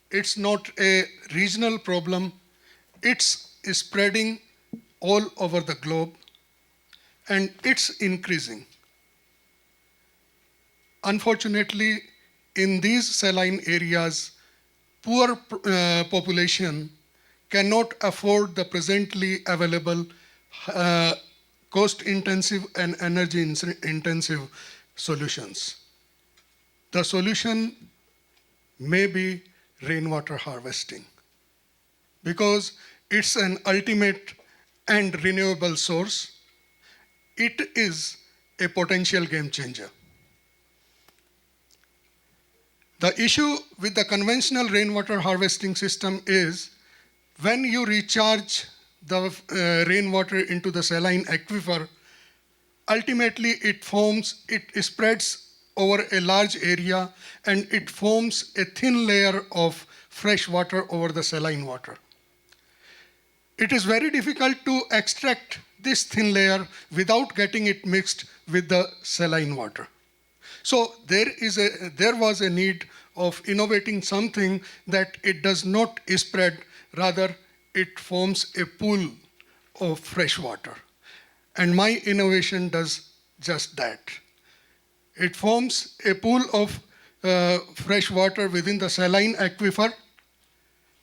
It's not a regional problem. It's spreading all over the globe, and it's increasing. Unfortunately, in these saline areas, poor population cannot afford the presently available cost-intensive and energy-intensive solutions. The solution may be rainwater harvesting, because it's an ultimate and renewable source. It is a potential game changer. The issue with the conventional rainwater harvesting system is when you recharge the rainwater into the saline aquifer, ultimately it spreads over a large area, and it forms a thin layer of fresh water over the saline water. It is very difficult to extract this thin layer without getting it mixed with the saline water. So there was a need of innovating something that it does not spread, rather it forms a pool of fresh water. And my innovation does just that. It forms a pool of fresh water within the saline aquifer,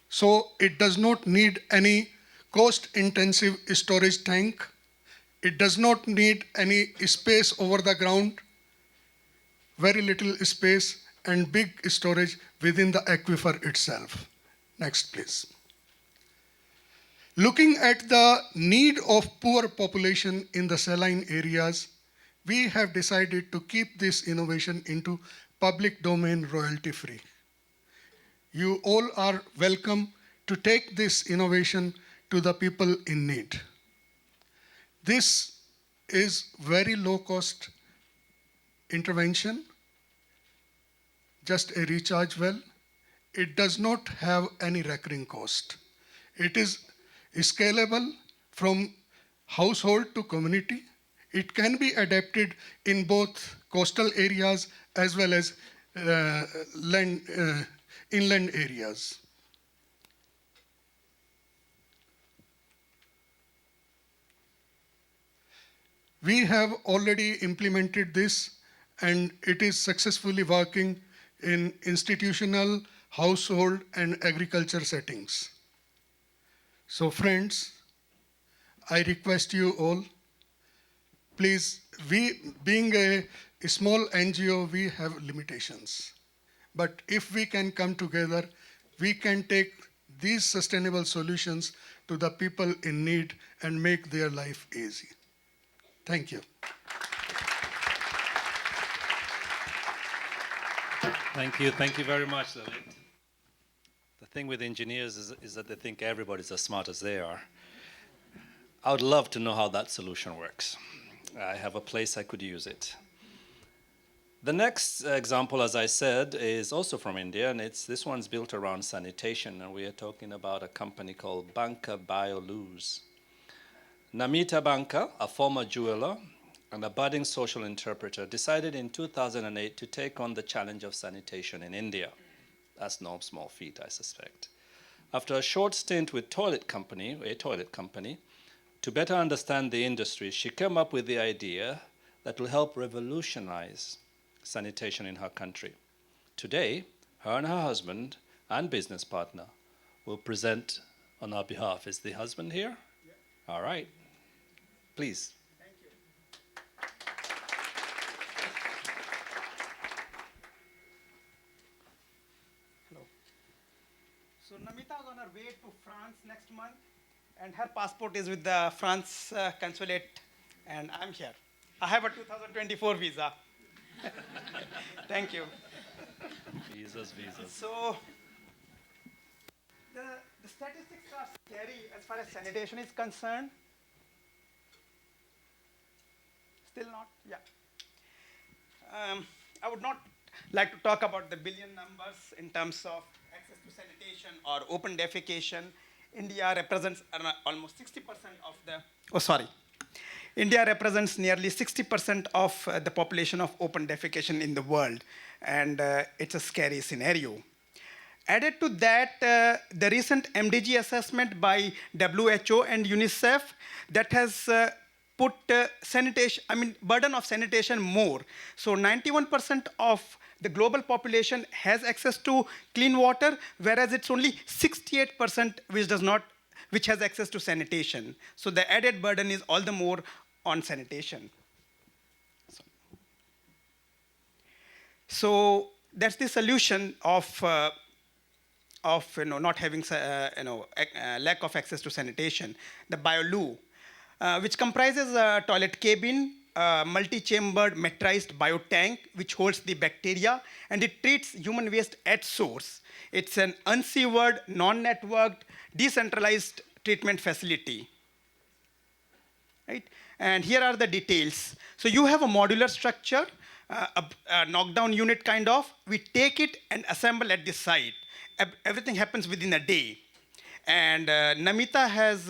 so it does not need any cost-intensive storage tank. It does not need any space over the ground, very little space, and big storage within the aquifer itself. Next, please. Looking at the need of poor population in the saline areas, we have decided to keep this innovation into public domain royalty-free. You all are welcome to take this innovation to the people in need. This is very low-cost intervention, just a recharge well. It does not have any recurring cost. It is scalable from household to community. It can be adapted in both coastal areas as well as inland areas. We have already implemented this, and it is successfully working in institutional, household, and agriculture settings. So friends, I request you all, please, being a small NGO, we have limitations. But if we can come together, we can take these sustainable solutions to the people in need and make their life easy. Thank you. Thank you very much, Lalit. The thing with engineers is that they think everybody's as smart as they are. I would love to know how that solution works. I have a place I could use it. The next example, as I said, is also from India, and this one's built around sanitation, and we are talking about a company called Banka Bioluz. Namita Banka, a former jeweler and a budding social interpreter, decided in 2008 to take on the challenge of sanitation in India. That's no small feat, I suspect. After a short stint with a toilet company, to better understand the industry, she came up with the idea that will help revolutionize sanitation in her country. Today, her and her husband and business partner will present on our behalf. Is the husband here? All right. Please. So Namita is on her way to France next month, and her passport is with the France consulate, and I'm here. I have a 2024 visa. Thank you. Visas. So the statistics are scary as far as sanitation is concerned. Still not? Yeah. I would not like to talk about the billion numbers in terms of access to sanitation or open defecation. India represents almost 60% of the, India represents nearly 60% of the population of open defecation in the world, and it's a scary scenario. Added to that, the recent MDG assessment by WHO and UNICEF that has put burden of sanitation more. So 91% of the global population has access to clean water, whereas it's only 68% which has access to sanitation. So the added burden is all the more on sanitation. So that's the solution of not having lack of access to sanitation. The BioLoo, which comprises a toilet cabin, a multi-chambered metrized biotank which holds the bacteria, and it treats human waste at source. It's an unsewered, non-networked, decentralized treatment facility. Right? And here are the details. So you have a modular structure, a knockdown unit kind of. We take it and assemble at the site. Everything happens within a day. And Namita has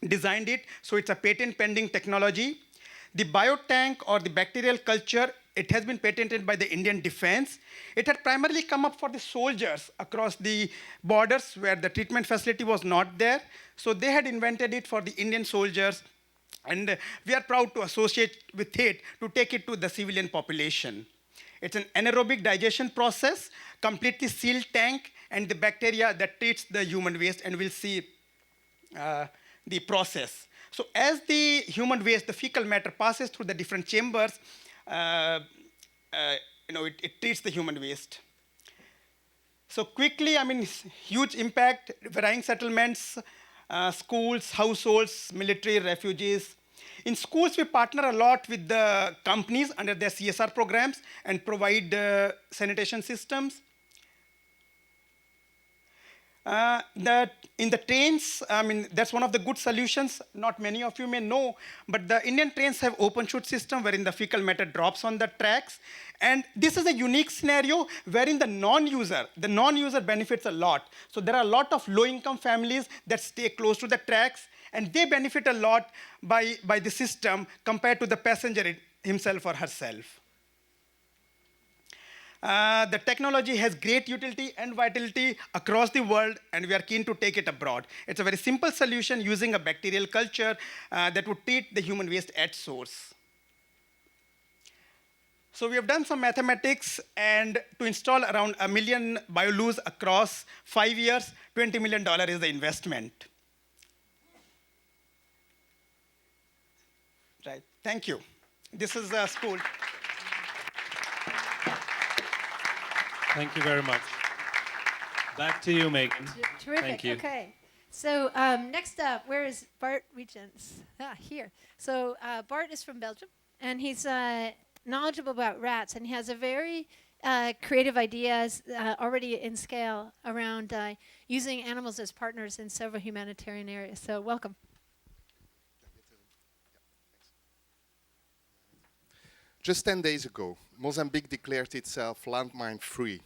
designed it, so it's a patent pending technology. The biotank or the bacterial culture, it has been patented by the Indian Defense. It had primarily come up for the soldiers across the borders where the treatment facility was not there. So they had invented it for the Indian soldiers, and we are proud to associate with it to take it to the civilian population. It's an anaerobic digestion process, completely sealed tank, and the bacteria that treats the human waste, and we'll see the process. So as the human waste, the fecal matter passes through the different chambers, it treats the human waste. So quickly, huge impact, varying settlements, schools, households, military, refugees. In schools, we partner a lot with the companies under their CSR programs and provide sanitation systems. In the trains, that's one of the good solutions. Not many of you may know, but the Indian trains have open chute system wherein the fecal matter drops on the tracks. And this is a unique scenario wherein the non-user benefits a lot. So there are a lot of low-income families that stay close to the tracks, and they benefit a lot by the system compared to the passenger himself or herself. The technology has great utility and vitality across the world, and we are keen to take it abroad. It's a very simple solution using a bacterial culture that would treat the human waste at source. So we have done some mathematics, and to install around 1 million BioLoos across 5 years, $20 million is the investment. Right, thank you. This is a school. Thank you very much. Back to you, Megan. Terrific. Thank you. Okay. So next up, where is Bart Wegens? Here. So Bart is from Belgium, and he's knowledgeable about rats, and he has a very creative ideas already in scale around using animals as partners in several humanitarian areas. So welcome. Just 10 days ago, Mozambique declared itself landmine-free.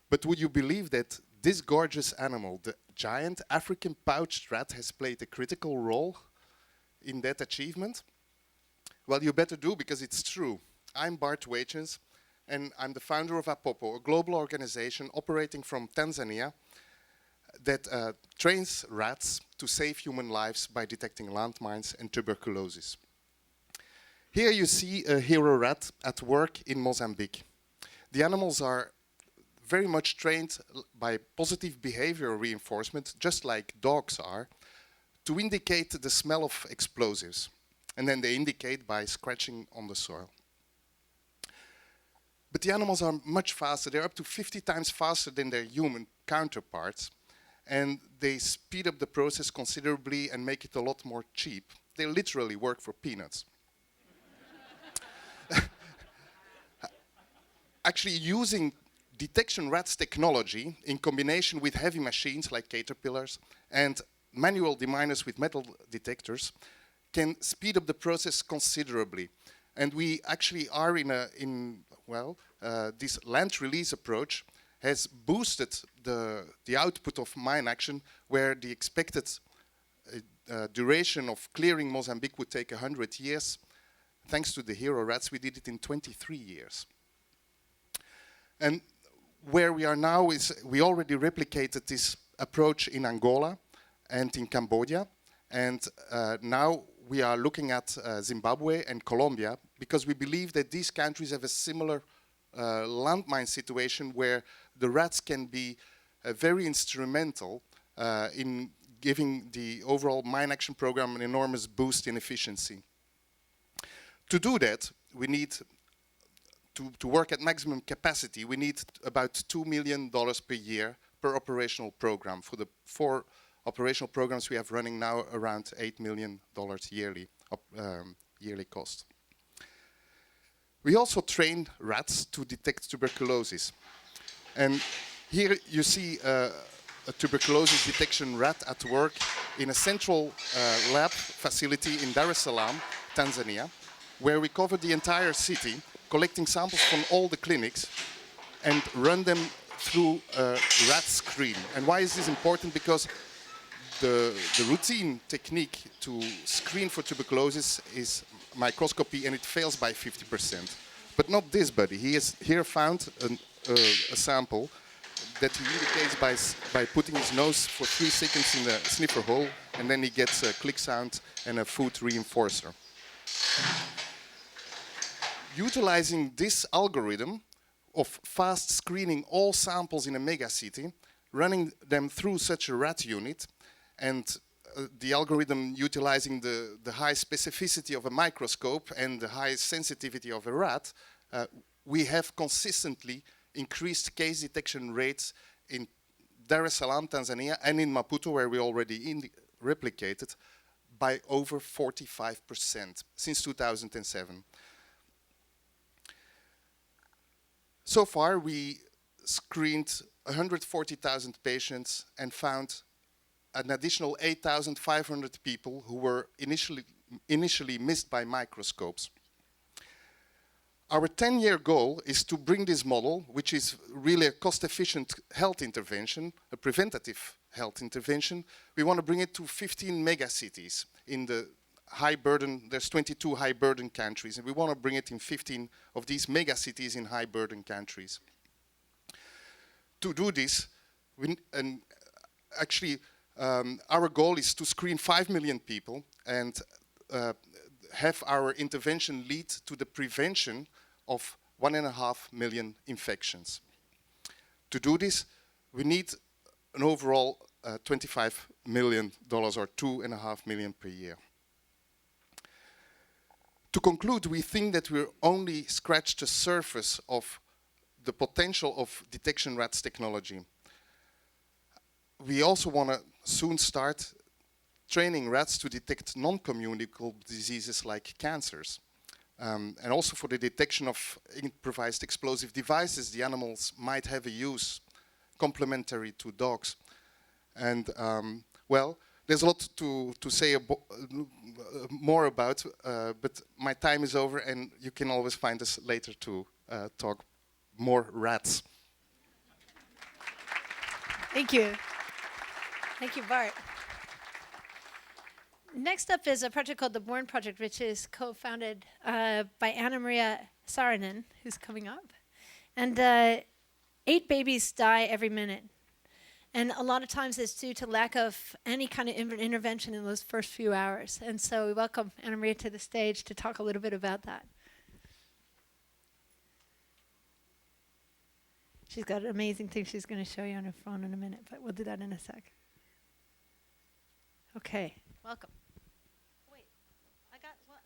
But would you believe that this gorgeous animal, the giant African pouched rat, has played a critical role in that achievement? Well, you better do, because it's true. I'm Bart Wegens, and I'm the founder of Apopo, a global organization operating from Tanzania that trains rats to save human lives by detecting landmines and tuberculosis. Here you see a hero rat at work in Mozambique. The animals are very much trained by positive behavior reinforcement, just like dogs are, to indicate the smell of explosives. And then they indicate by scratching on the soil. But the animals are much faster. They're up to 50 times faster than their human counterparts. And they speed up the process considerably and make it a lot more cheap. They literally work for peanuts. Actually, using detection rats technology in combination with heavy machines like caterpillars and manual deminers with metal detectors can speed up the process considerably. And we actually are this land release approach has boosted the output of mine action, where the expected duration of clearing Mozambique would take 100 years. Thanks to the hero rats, we did it in 23 years. And where we are now is we already replicated this approach in Angola and in Cambodia. And now we are looking at Zimbabwe and Colombia, because we believe that these countries have a similar landmine situation where the rats can be very instrumental in giving the overall mine action program an enormous boost in efficiency. To do that, we need to work at maximum capacity, we need about $2 million per year per operational program. For the 4 operational programs we have running now, around $8 million yearly, yearly cost. We also train rats to detect tuberculosis. And here you see a tuberculosis detection rat at work in a central lab facility in Dar es Salaam, Tanzania, where we cover the entire city, collecting samples from all the clinics and run them through a rat screen. And why is this important? Because the routine technique to screen for tuberculosis is microscopy, and it fails by 50%. But not this buddy. He has here found a sample that he indicates by putting his nose for 3 seconds in the sniffer hole, and then he gets a click sound and a food reinforcer. Utilizing this algorithm of fast screening all samples in a megacity, running them through such a rat unit, and the algorithm utilizing the high specificity of a microscope and the high sensitivity of a rat, we have consistently increased case detection rates in Dar es Salaam, Tanzania, and in Maputo, where we already replicated, by over 45% since 2007. So far, we screened 140,000 patients and found an additional 8,500 people who were initially missed by microscopes. Our 10-year goal is to bring this model, which is really a cost-efficient health intervention, a preventative health intervention. We want to bring it to 15 megacities in the high burden. There's 22 high burden countries, and we want to bring it in 15 of these megacities in high burden countries. To do this, our goal is to screen 5 million people and have our intervention lead to the prevention of 1.5 million infections. To do this, we need an overall $25 million or 2.5 million per year. To conclude, we think that we're only scratched the surface of the potential of detection rats technology. We also want to soon start training rats to detect non-communicable diseases like cancers. And also for the detection of improvised explosive devices, the animals might have a use complementary to dogs. And well, there's a lot to say more about, but my time is over, and you can always find us later to talk more rats. Thank you. Thank you, Bart. Next up is a project called the Born Project, which is co-founded by Anna Maria Saarinen, who's coming up. And 8 babies die every minute. And a lot of times it's due to lack of any kind of intervention in those first few hours. And so we welcome Anna Maria to the stage to talk a little bit about that. She's got an amazing thing she's going to show you on her phone in a minute, but we'll do that in a sec. Okay. Welcome. Wait, I got one.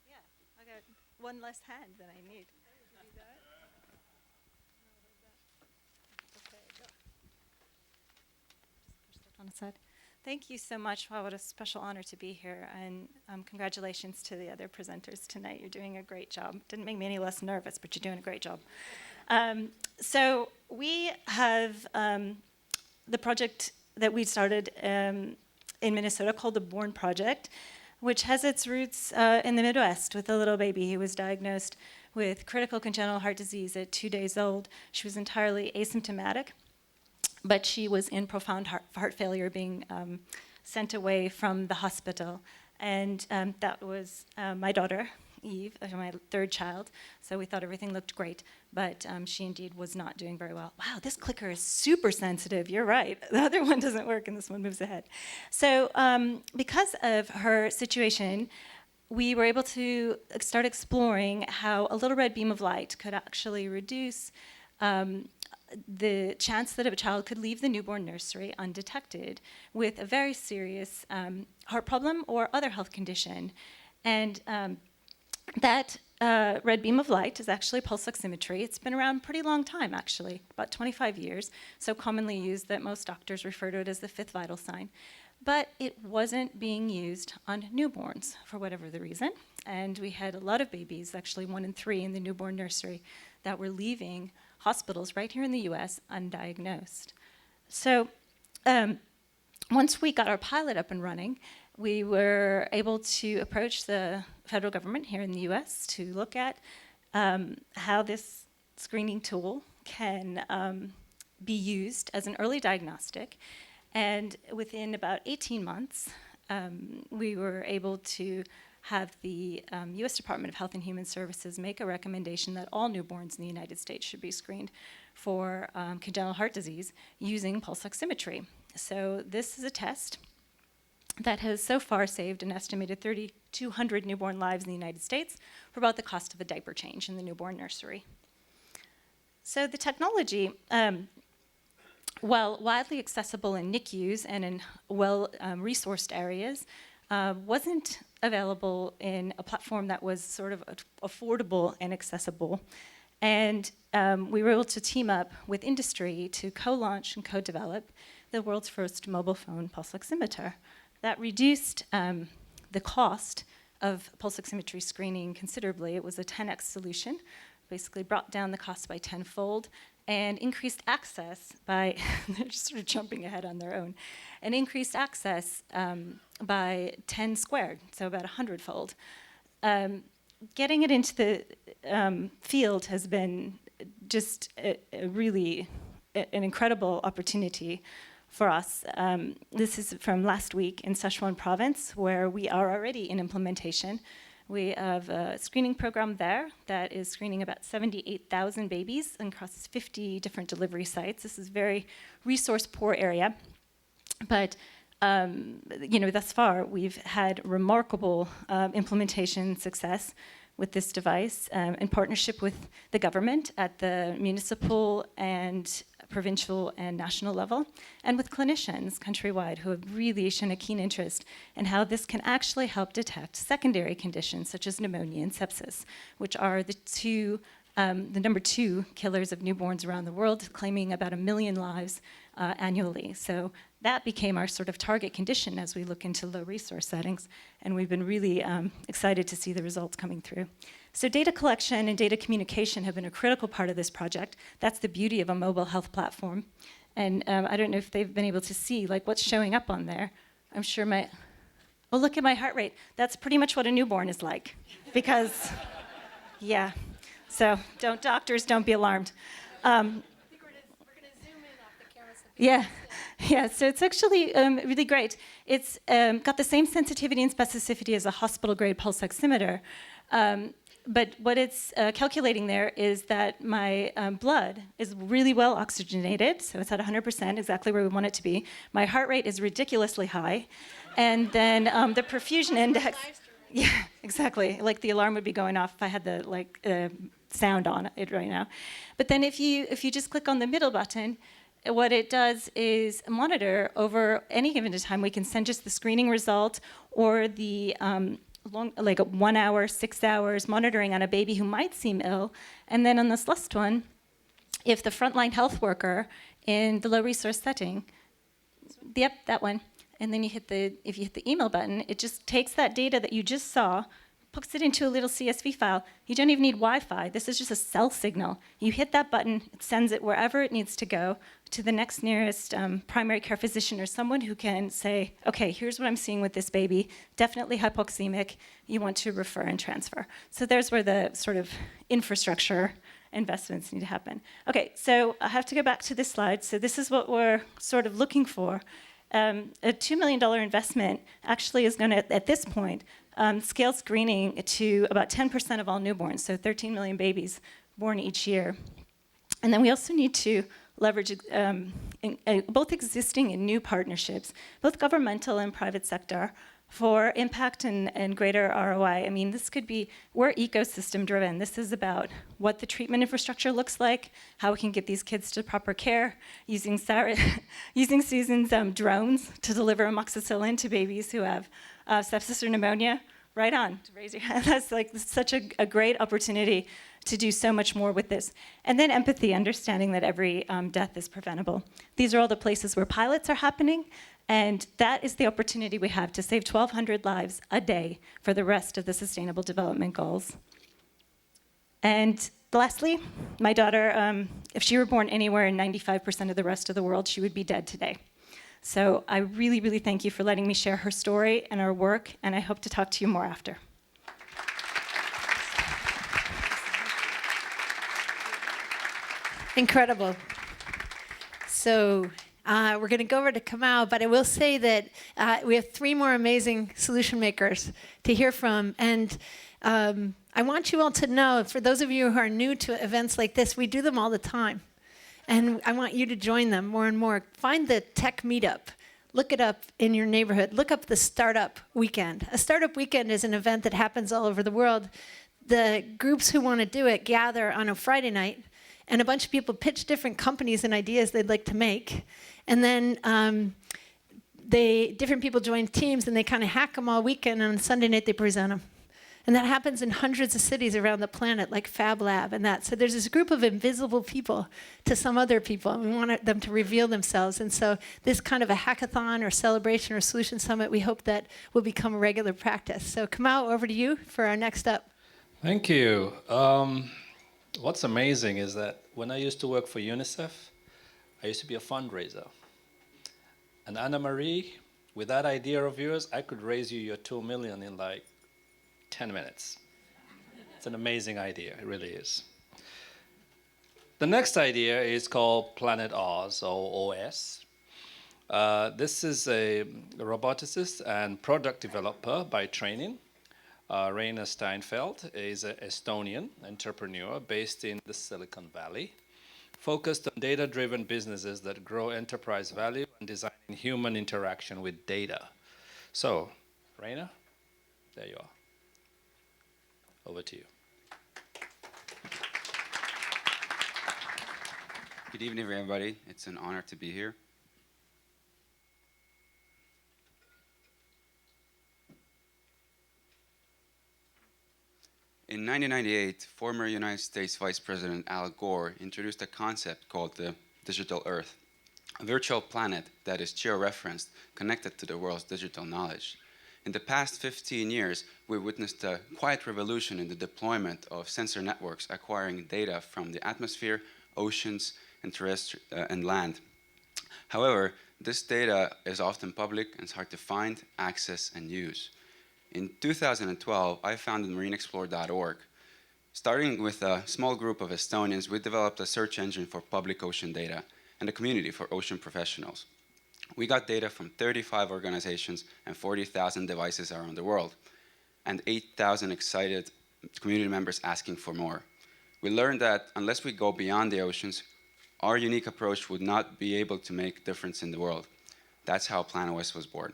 Yeah, I got one less hand than I need. Okay, go. Just push that on the side. Thank you so much. Wow, what a special honor to be here, and congratulations to the other presenters tonight. You're doing a great job. Didn't make me any less nervous, but you're doing a great job. So we have the project that we started in Minnesota called the Born Project, which has its roots in the Midwest with a little baby who was diagnosed with critical congenital heart disease at 2 days old. She was entirely asymptomatic, but she was in profound heart failure, being sent away from the hospital. And that was my daughter, Eve, my third child. So we thought everything looked great, but she indeed was not doing very well. Wow, this clicker is super sensitive. You're right. The other one doesn't work, and this one moves ahead. So because of her situation, we were able to start exploring how a little red beam of light could actually reduce the chance that a child could leave the newborn nursery undetected with a very serious heart problem or other health condition. And that red beam of light is actually pulse oximetry. It's been around a pretty long time, actually, about 25 years, so commonly used that most doctors refer to it as the fifth vital sign. But it wasn't being used on newborns for whatever the reason. And we had a lot of babies, actually 1 in 3 in the newborn nursery, that were leaving hospitals right here in the US undiagnosed. So once we got our pilot up and running, we were able to approach the federal government here in the US to look at how this screening tool can be used as an early diagnostic. And within about 18 months, we were able to have the US Department of Health and Human Services make a recommendation that all newborns in the United States should be screened for congenital heart disease using pulse oximetry. So this is a test that has so far saved an estimated 3,200 newborn lives in the United States for about the cost of a diaper change in the newborn nursery. So the technology, while widely accessible in NICUs and in well-resourced areas, wasn't available in a platform that was sort of affordable and accessible. And we were able to team up with industry to co-launch and co-develop the world's first mobile phone pulse oximeter. That reduced the cost of pulse oximetry screening considerably. It was a 10x solution, basically brought down the cost by tenfold, and increased access by, they're just sort of jumping ahead on their own, and increased access by 10 squared, so about 100-fold. Getting it into the field has been just a really an incredible opportunity for us. This is from last week in Sichuan province, where we are already in implementation. We have a screening program there that is screening about 78,000 babies across 50 different delivery sites. This is a very resource-poor area, but thus far we've had remarkable implementation success with this device in partnership with the government at the municipal and provincial and national level, and with clinicians countrywide who have really shown a keen interest in how this can actually help detect secondary conditions such as pneumonia and sepsis, which are the number 2 killers of newborns around the world, claiming about 1 million lives annually. So that became our sort of target condition as we look into low resource settings, and we've been really excited to see the results coming through. So data collection and data communication have been a critical part of this project. That's the beauty of a mobile health platform. And I don't know if they've been able to see like what's showing up on there. I'm sure oh, look at my heart rate. That's pretty much what a newborn is like. Because, yeah. So doctors, don't be alarmed. I think we're going to zoom in off the camera. Yeah, so it's actually really great. It's got the same sensitivity and specificity as a hospital-grade pulse oximeter. But what it's calculating there is that my blood is really well oxygenated, so it's at 100%, exactly where we want it to be. My heart rate is ridiculously high. And then the perfusion index... Yeah, exactly. Like the alarm would be going off if I had the sound on it right now. But then if you just click on the middle button, what it does is monitor over any given time. We can send just the screening result or the like 1 hour, 6 hours monitoring on a baby who might seem ill. And then on this last one, if the frontline health worker in the low resource setting, yep, that one, and then if you hit the email button, it just takes that data that you just saw, puts it into a little CSV file. You don't even need Wi-Fi. This is just a cell signal. You hit that button, it sends it wherever it needs to go to the next nearest primary care physician or someone who can say, okay, here's what I'm seeing with this baby, definitely hypoxemic, you want to refer and transfer. So there's where the sort of infrastructure investments need to happen. Okay, so I have to go back to this slide. So this is what we're sort of looking for. A $2 million investment actually is going to, at this point, scale screening to about 10% of all newborns, so 13 million babies born each year. And then we also need to leverage both existing and new partnerships, both governmental and private sector, for impact and greater ROI. I mean, this could be, we're ecosystem driven. This is about what the treatment infrastructure looks like, how we can get these kids to proper care, using Susan's drones to deliver amoxicillin to babies who have sepsis or pneumonia. Right on, to raise your hand. That's like such a great opportunity to do so much more with this. And then empathy, understanding that every death is preventable. These are all the places where pilots are happening, and that is the opportunity we have to save 1,200 lives a day for the rest of the Sustainable Development Goals. And lastly, my daughter, if she were born anywhere in 95% of the rest of the world, she would be dead today. So I really, really thank you for letting me share her story and our work, and I hope to talk to you more after. Incredible. So we're going to go over to Kamau, but I will say that we have 3 more amazing solution makers to hear from. And I want you all to know, for those of you who are new to events like this, we do them all the time. And I want you to join them more and more. Find the tech meetup. Look it up in your neighborhood. Look up the Startup Weekend. A Startup Weekend is an event that happens all over the world. The groups who want to do it gather on a Friday night, and a bunch of people pitch different companies and ideas they'd like to make. And then different people join teams, and they kind of hack them all weekend, and on Sunday night they present them. And that happens in hundreds of cities around the planet, like Fab Lab and that. So there's this group of invisible people to some other people, and we want them to reveal themselves. And so this kind of a hackathon or celebration or solution summit, we hope that will become a regular practice. So Kamau, over to you for our next up. Thank you. What's amazing is that when I used to work for UNICEF, I used to be a fundraiser. And Anna Marie, with that idea of yours, I could raise you your 2 million in like 10 minutes. It's an amazing idea, it really is. The next idea is called Planet Oz, or OS. This is a roboticist and product developer by training. Rainer Steinfeld is an Estonian entrepreneur based in the Silicon Valley, focused on data-driven businesses that grow enterprise value and designing human interaction with data. So, Rainer, there you are. Over to you. Good evening, everybody. It's an honor to be here. In 1998, former United States Vice President Al Gore introduced a concept called the digital Earth, a virtual planet that is geo-referenced, connected to the world's digital knowledge. In the past 15 years, we witnessed a quiet revolution in the deployment of sensor networks acquiring data from the atmosphere, oceans, and land. However, this data is often public and it's hard to find, access, and use. In 2012, I founded marineexplore.org. Starting with a small group of Estonians, we developed a search engine for public ocean data and a community for ocean professionals. We got data from 35 organizations and 40,000 devices around the world, and 8,000 excited community members asking for more. We learned that unless we go beyond the oceans, our unique approach would not be able to make a difference in the world. That's how PlanOS was born.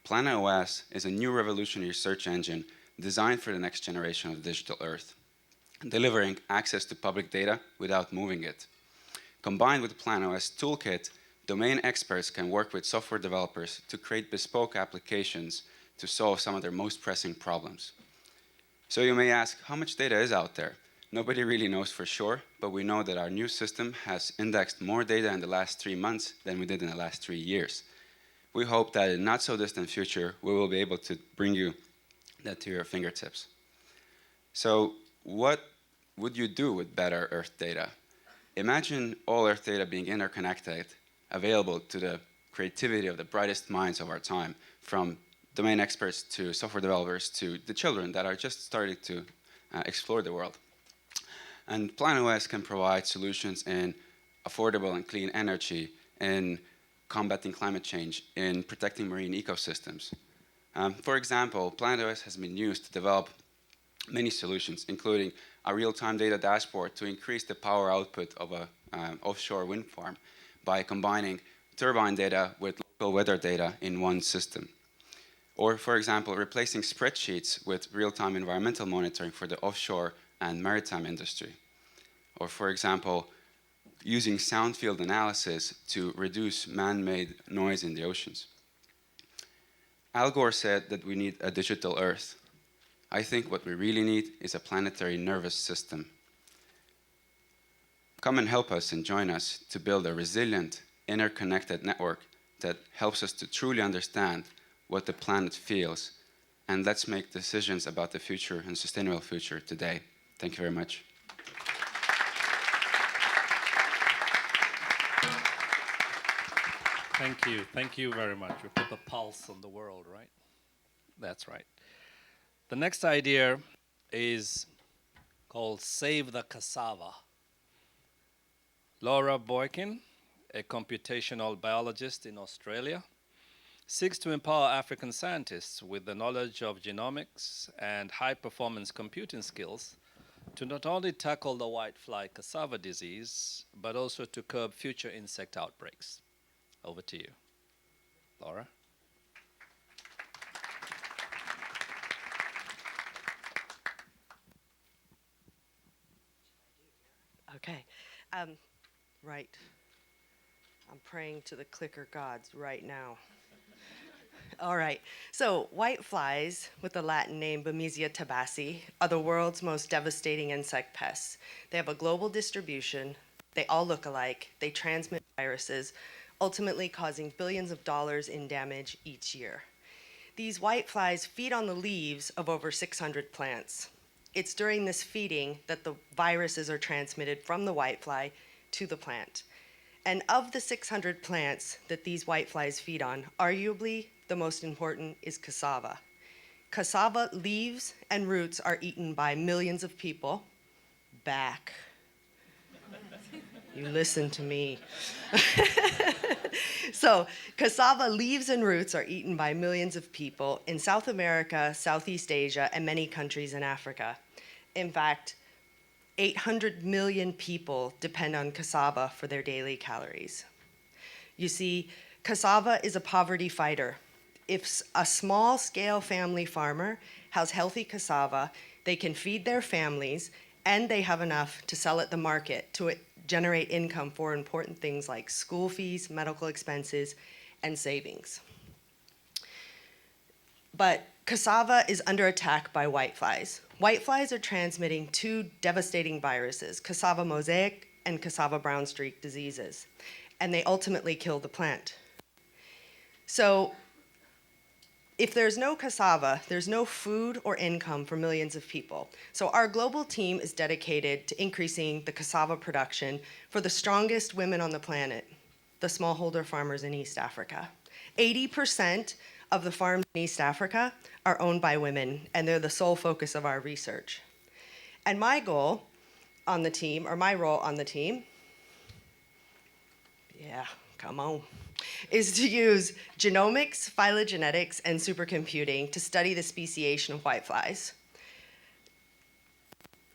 PlanOS is a new revolutionary search engine designed for the next generation of digital Earth, delivering access to public data without moving it. Combined with PlanOS Toolkit, domain experts can work with software developers to create bespoke applications to solve some of their most pressing problems. So you may ask, how much data is out there? Nobody really knows for sure, but we know that our new system has indexed more data in the last 3 months than we did in the last 3 years. We hope that in not so distant future, we will be able to bring you that to your fingertips. So what would you do with better Earth data? Imagine all Earth data being interconnected, available to the creativity of the brightest minds of our time, from domain experts to software developers to the children that are just starting to explore the world. And PlanOS can provide solutions in affordable and clean energy, in combating climate change, in protecting marine ecosystems. For example, PlanOS has been used to develop many solutions, including a real-time data dashboard to increase the power output of an offshore wind farm by combining turbine data with local weather data in one system. Or, for example, replacing spreadsheets with real-time environmental monitoring for the offshore and maritime industry. Or, for example, using sound field analysis to reduce man-made noise in the oceans. Al Gore said that we need a digital Earth. I think what we really need is a planetary nervous system. Come and help us and join us to build a resilient, interconnected network that helps us to truly understand what the planet feels, and let's make decisions about the future and sustainable future today. Thank you very much. Thank you very much. We put the pulse on the world, right? That's right. The next idea is called Save the Cassava. Laura Boykin, a computational biologist in Australia, seeks to empower African scientists with the knowledge of genomics and high-performance computing skills to not only tackle the whitefly cassava disease, but also to curb future insect outbreaks. Over to you, Laura. Okay, right. I'm praying to the clicker gods right now. All right, so whiteflies, with the Latin name Bemisia tabaci, are the world's most devastating insect pests. They have a global distribution, they all look alike, they transmit viruses, ultimately causing billions of dollars in damage each year. These whiteflies feed on the leaves of over 600 plants. It's during this feeding that the viruses are transmitted from the whitefly to the plant. And of the 600 plants that these whiteflies feed on, arguably the most important is cassava. Cassava leaves and roots are eaten by millions of people. Back. You listen to me. So, cassava leaves and roots are eaten by millions of people in South America, Southeast Asia, and many countries in Africa. In fact, 800 million people depend on cassava for their daily calories. You see, cassava is a poverty fighter. If a small-scale family farmer has healthy cassava, they can feed their families, and they have enough to sell at the market to generate income for important things like school fees, medical expenses, and savings. But cassava is under attack by whiteflies. Whiteflies are transmitting two devastating viruses, cassava mosaic and cassava brown streak diseases, and they ultimately kill the plant. So if there's no cassava, there's no food or income for millions of people. So our global team is dedicated to increasing the cassava production for the strongest women on the planet, the smallholder farmers in East Africa. 80% of the farms in East Africa are owned by women, and they're the sole focus of our research. And my goal on the team, or my role on the team, yeah, come on, is to use genomics, phylogenetics, and supercomputing to study the speciation of whiteflies.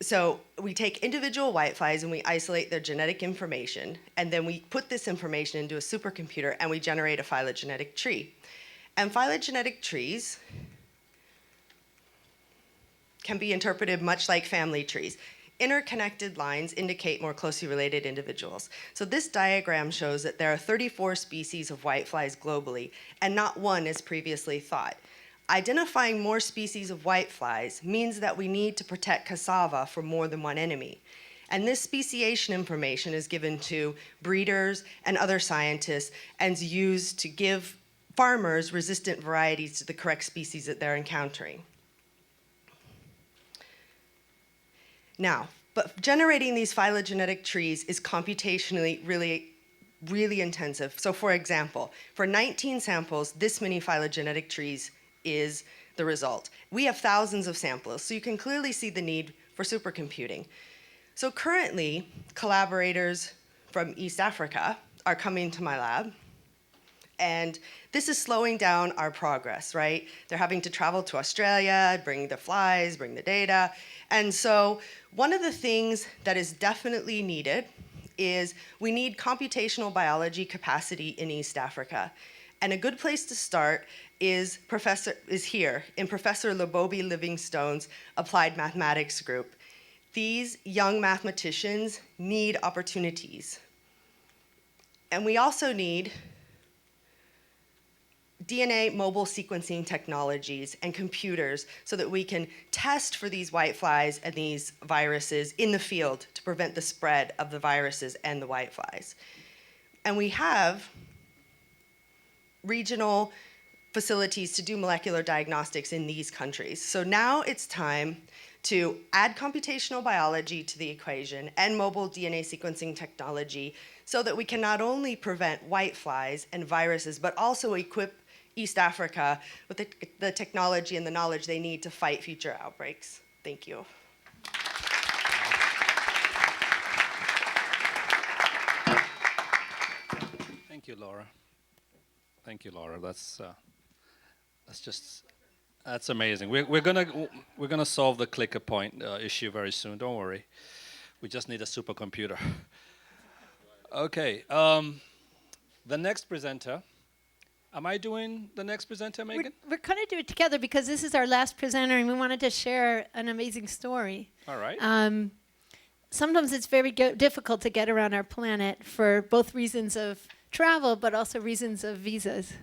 So we take individual whiteflies and we isolate their genetic information, and then we put this information into a supercomputer and we generate a phylogenetic tree. And phylogenetic trees can be interpreted much like family trees. interconnected lines indicate more closely related individuals. So this diagram shows that there are 34 species of whiteflies globally, and not one as previously thought. Identifying more species of whiteflies means that we need to protect cassava from more than one enemy. And this speciation information is given to breeders and other scientists and is used to give farmers resistant varieties to the correct species that they're encountering. Now, but generating these phylogenetic trees is computationally really intensive. So for example, for 19 samples, this many phylogenetic trees is the result. We have thousands of samples, so you can clearly see the need for supercomputing. So currently, collaborators from East Africa are coming to my lab, and this is slowing down our progress, right? They're having to travel to Australia, bring the flies, bring the data. And so one of the things that is definitely needed is we need computational biology capacity in East Africa. And a good place to start is here in Professor Lebobi Livingstone's Applied Mathematics group. These young mathematicians need opportunities. And we also need DNA mobile sequencing technologies and computers so that we can test for these whiteflies and these viruses in the field to prevent the spread of the viruses and the whiteflies. And we have regional facilities to do molecular diagnostics in these countries. So now it's time to add computational biology to the equation and mobile DNA sequencing technology so that we can not only prevent whiteflies and viruses, but also equip East Africa with the technology and the knowledge they need to fight future outbreaks. Thank you. Thank you, Laura. Thank you, Laura. That's amazing. We're gonna solve the clicker point issue very soon. Don't worry. We just need a supercomputer. Okay. The next presenter. Am I doing the next presenter, Megan? We're going to do it together because this is our last presenter and we wanted to share an amazing story. All right. Sometimes it's very difficult to get around our planet for both reasons of travel, but also reasons of visas.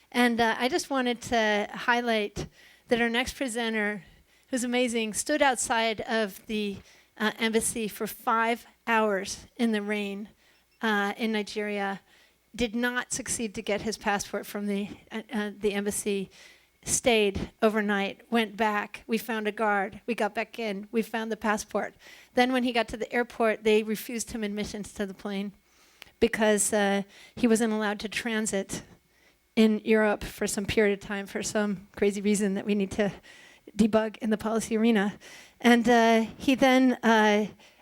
And I just wanted to highlight that our next presenter, who's amazing, stood outside of the embassy for 5 hours in the rain in Nigeria, did not succeed to get his passport from the embassy, stayed overnight, went back, we found a guard, we got back in, we found the passport. Then when he got to the airport, they refused him admissions to the plane because he wasn't allowed to transit in Europe for some period of time for some crazy reason that we need to debug in the policy arena. And he then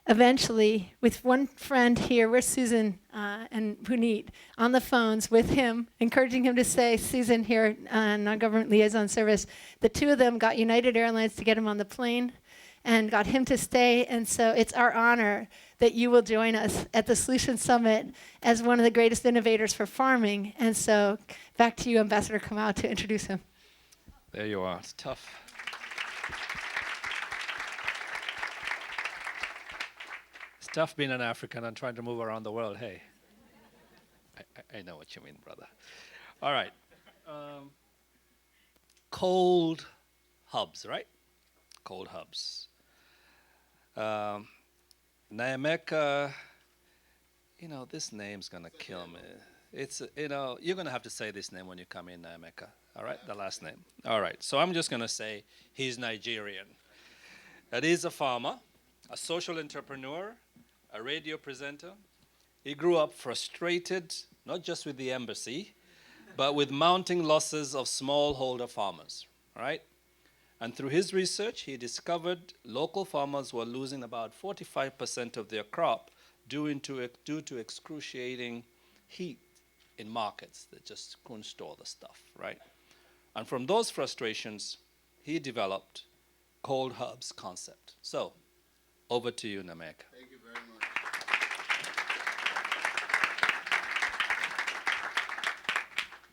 eventually, with one friend here, where's Susan and Puneet, on the phones with him, encouraging him to stay, Susan here, non-government liaison service, the two of them got United Airlines to get him on the plane and got him to stay. And so it's our honor that you will join us at the Solution Summit as one of the greatest innovators for farming. And so back to you, Ambassador Kamau, to introduce him. There you are. It's tough. It's tough being an African and trying to move around the world. Hey, I know what you mean, brother. All right. Cold hubs, right? Cold hubs. Nyameka, this name's gonna kill me. It's, you're gonna have to say this name when you come in, Nyameka. All right, the last name. All right, so I'm just gonna say he's Nigerian. That is a farmer, a social entrepreneur, a radio presenter. He grew up frustrated, not just with the embassy, but with mounting losses of smallholder farmers, all right? And through his research, he discovered local farmers were losing about 45% of their crop due to excruciating heat in markets. They just couldn't store the stuff, right? And from those frustrations, he developed cold hubs concept. So, over to you, Nyameka. Thank you very much.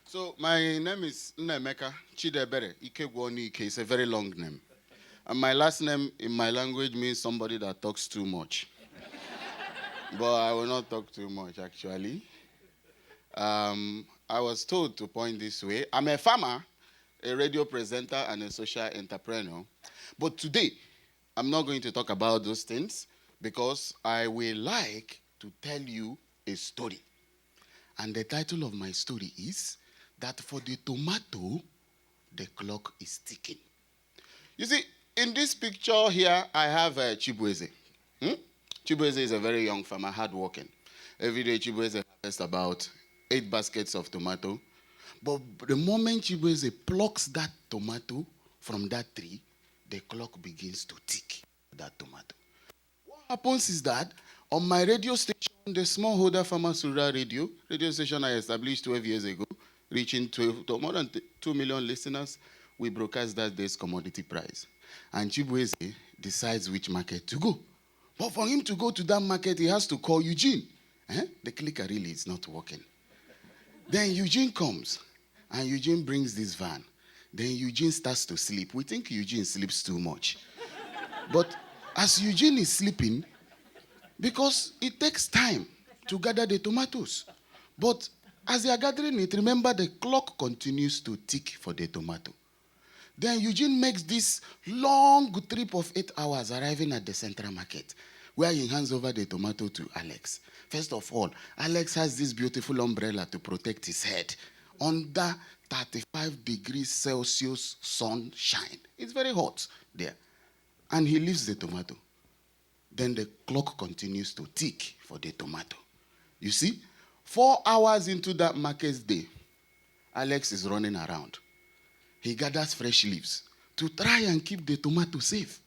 So my name is Nyameka Chidebere Ikegwonike. It's a very long name. And my last name in my language means somebody that talks too much. But I will not talk too much, actually. I was told to point this way. I'm a farmer, a radio presenter, and a social entrepreneur. But today, I'm not going to talk about those things because I will like to tell you a story. And the title of my story is that for the tomato, the clock is ticking. You see, in this picture here, I have Chibueze. Chibueze is a very young farmer, hardworking. Every day, Chibueze harvests about 8 baskets of tomato. But the moment Chibueze plucks that tomato from that tree, the clock begins to tick that tomato. What happens is that on my radio station, the smallholder farmers rural radio station I established 12 years ago, reaching more than 2 million listeners, we broadcast that day's commodity price. And Chibueze decides which market to go. But for him to go to that market, he has to call Eugene. The clicker really is not working. Then Eugene comes, and Eugene brings this van. Then Eugene starts to sleep. We think Eugene sleeps too much. But as Eugene is sleeping, because it takes time to gather the tomatoes. But as they are gathering it, remember the clock continues to tick for the tomato. Then Eugene makes this long trip of 8 hours arriving at the central market, where he hands over the tomato to Alex. First of all, Alex has this beautiful umbrella to protect his head under 35 degrees Celsius sunshine. It's very hot there. And he leaves the tomato. Then the clock continues to tick for the tomato. You see, 4 hours into that market day, Alex is running around. He gathers fresh leaves to try and keep the tomato safe.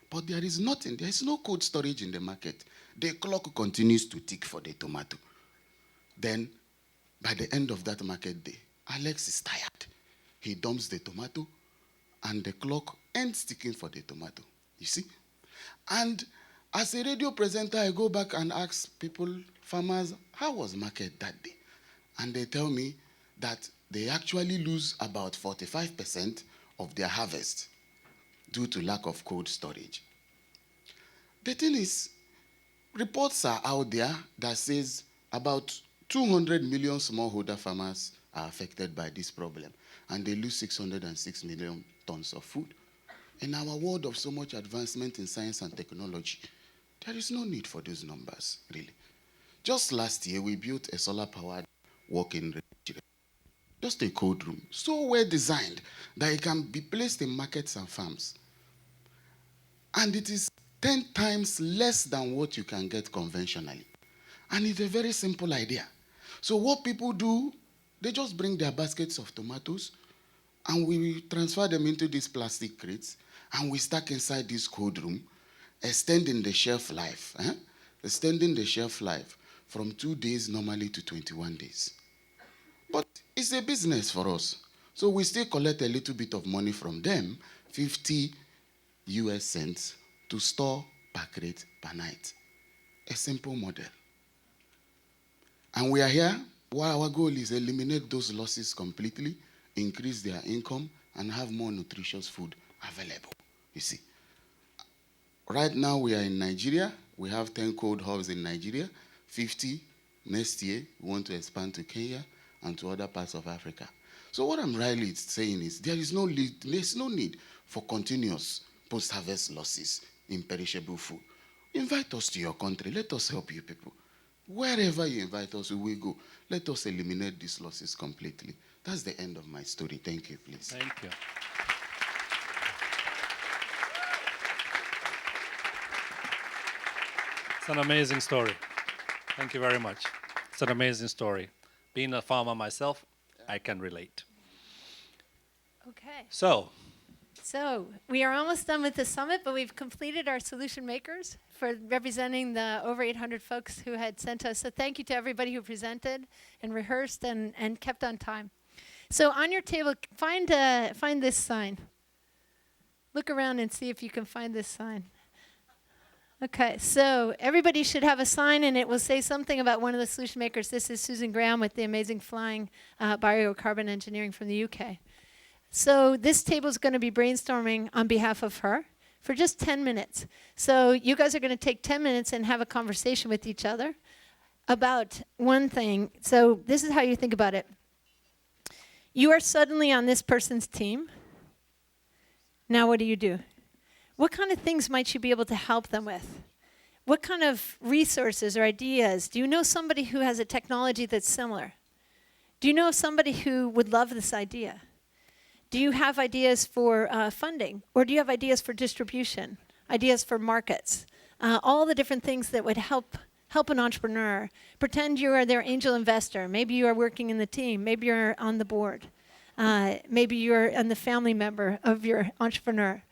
But there is nothing. There is no cold storage in the market. The clock continues to tick for the tomato. Then, by the end of that market day, Alex is tired. He dumps the tomato, and the clock ends ticking for the tomato. You see? And as a radio presenter, I go back and ask people, farmers, how was market that day? And they tell me that they actually lose about 45% of their harvest due to lack of cold storage. The thing is, reports are out there that says about 200 million smallholder farmers are affected by this problem, and they lose 606 million tons of food. In our world of so much advancement in science and technology, there is no need for those numbers, really. Just last year, we built a solar-powered working range, just a cold room, so well designed that it can be placed in markets and farms. And it is 10 times less than what you can get conventionally. And it's a very simple idea. So what people do, they just bring their baskets of tomatoes, and we transfer them into these plastic crates, and we stack inside this cold room, extending the shelf life. Extending the shelf life from 2 days normally to 21 days. But it's a business for us. So we still collect a little bit of money from them, 50 US cents, to store per crate per night. A simple model. And we are here, our goal is to eliminate those losses completely, increase their income, and have more nutritious food available, you see. Right now we are in Nigeria. We have 10 cold hubs in Nigeria, 50 next year. We want to expand to Kenya and to other parts of Africa. So what I'm really saying is there's no need for continuous post-harvest losses in perishable food. Invite us to your country. Let us help you people. Wherever you invite us, we will go. Let us eliminate these losses completely. That's the end of my story. Thank you, please. Thank you. It's an amazing story. Thank you very much. It's an amazing story. Being a farmer myself, I can relate. Okay. So we are almost done with the summit, but we've completed our solution makers for representing the over 800 folks who had sent us. So thank you to everybody who presented and rehearsed and kept on time. So on your table, find this sign. Look around and see if you can find this sign. Okay, so everybody should have a sign, and it will say something about one of the solution makers. This is Susan Graham with the amazing flying biocarbon engineering from the UK. So this table is going to be brainstorming on behalf of her for just 10 minutes. So you guys are going to take 10 minutes and have a conversation with each other about one thing. So this is how you think about it. You are suddenly on this person's team. Now what do? What kind of things might you be able to help them with? What kind of resources or ideas? Do you know somebody who has a technology that's similar? Do you know somebody who would love this idea? Do you have ideas for funding? Or do you have ideas for distribution? Ideas for markets? All the different things that would help an entrepreneur. Pretend you are their angel investor. Maybe you are working in the team. Maybe you're on the board. Maybe you're the family member of your entrepreneur.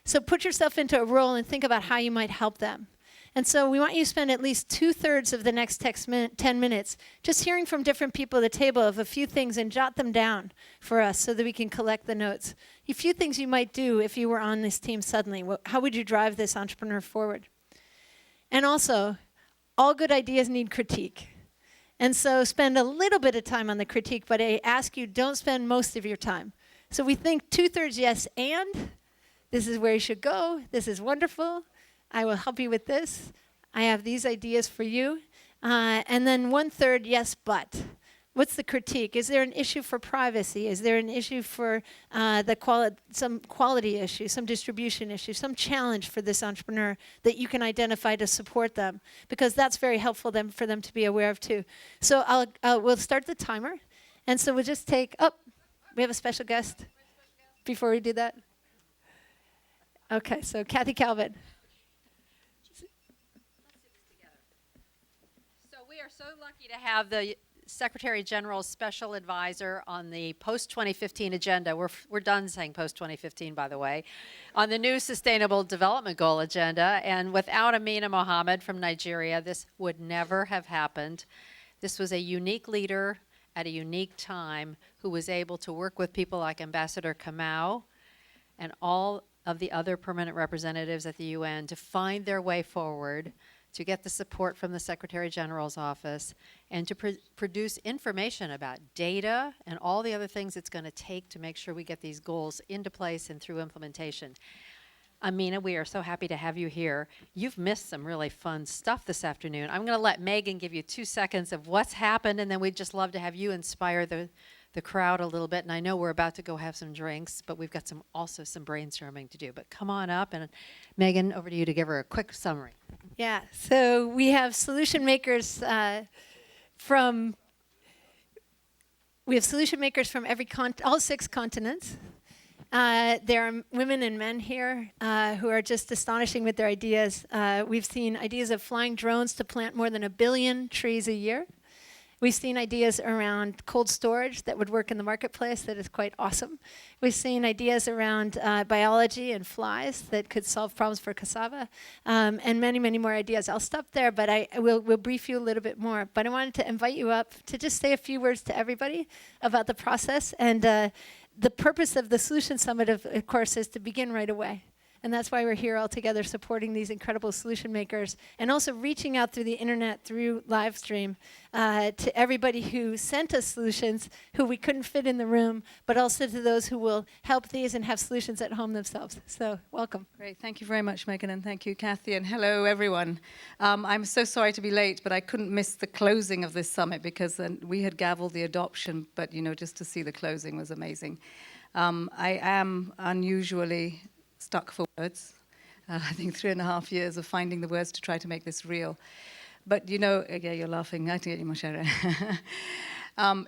So put yourself into a role and think about how you might help them. And so we want you to spend at least 2/3 of the next 10 minutes just hearing from different people at the table of a few things and jot them down for us so that we can collect the notes. A few things you might do if you were on this team suddenly. How would you drive this entrepreneur forward? And also, all good ideas need critique. And so spend a little bit of time on the critique, but I ask you, don't spend most of your time. So we think 2/3 yes, and this is where you should go. This is wonderful. I will help you with this. I have these ideas for you. And then 1/3 yes, but. What's the critique? Is there an issue for privacy? Is there an issue for some quality issue, some distribution issue, some challenge for this entrepreneur that you can identify to support them? Because that's very helpful for them to be aware of too. So we'll start the timer. And so we'll just take, we have a special guest before we do that. Okay, so Kathy Calvin. So we are so lucky to have the Secretary General's special advisor on the post-2015 agenda. We're done saying post-2015, by the way, on the new Sustainable Development Goal agenda. And without Amina Mohammed from Nigeria, this would never have happened. This was a unique leader at a unique time who was able to work with people like Ambassador Kamau and all of the other permanent representatives at the UN to find their way forward, to get the support from the Secretary General's office, and to produce information about data and all the other things it's going to take to make sure we get these goals into place and through implementation. Amina, we are so happy to have you here. You've missed some really fun stuff this afternoon. I'm going to let Megan give you 2 seconds of what's happened, and then we'd just love to have you inspire the crowd a little bit. And I know we're about to go have some drinks, but we've got also some brainstorming to do. But come on up, and Megan, over to you to give her a quick summary. Yeah, so we have solution makers from all 6 continents. There are women and men here who are just astonishing with their ideas. We've seen ideas of flying drones to plant more than 1 billion trees a year. We've seen ideas around cold storage that would work in the marketplace that is quite awesome. We've seen ideas around biology and flies that could solve problems for cassava, and many, many more ideas. I'll stop there, but we'll brief you a little bit more. But I wanted to invite you up to just say a few words to everybody about the process. And the purpose of the Solution Summit, of course, is to begin right away. And that's why we're here all together supporting these incredible solution makers and also reaching out through the internet, through live stream, to everybody who sent us solutions who we couldn't fit in the room, but also to those who will help these and have solutions at home themselves. So welcome. Great. Thank you very much, Megan, and thank you, Kathy, and hello, everyone. I'm so sorry to be late, but I couldn't miss the closing of this summit because we had gavelled the adoption, but just to see the closing was amazing. I am unusually stuck for words. I think 3.5 years of finding the words to try to make this real. But yeah, you're laughing.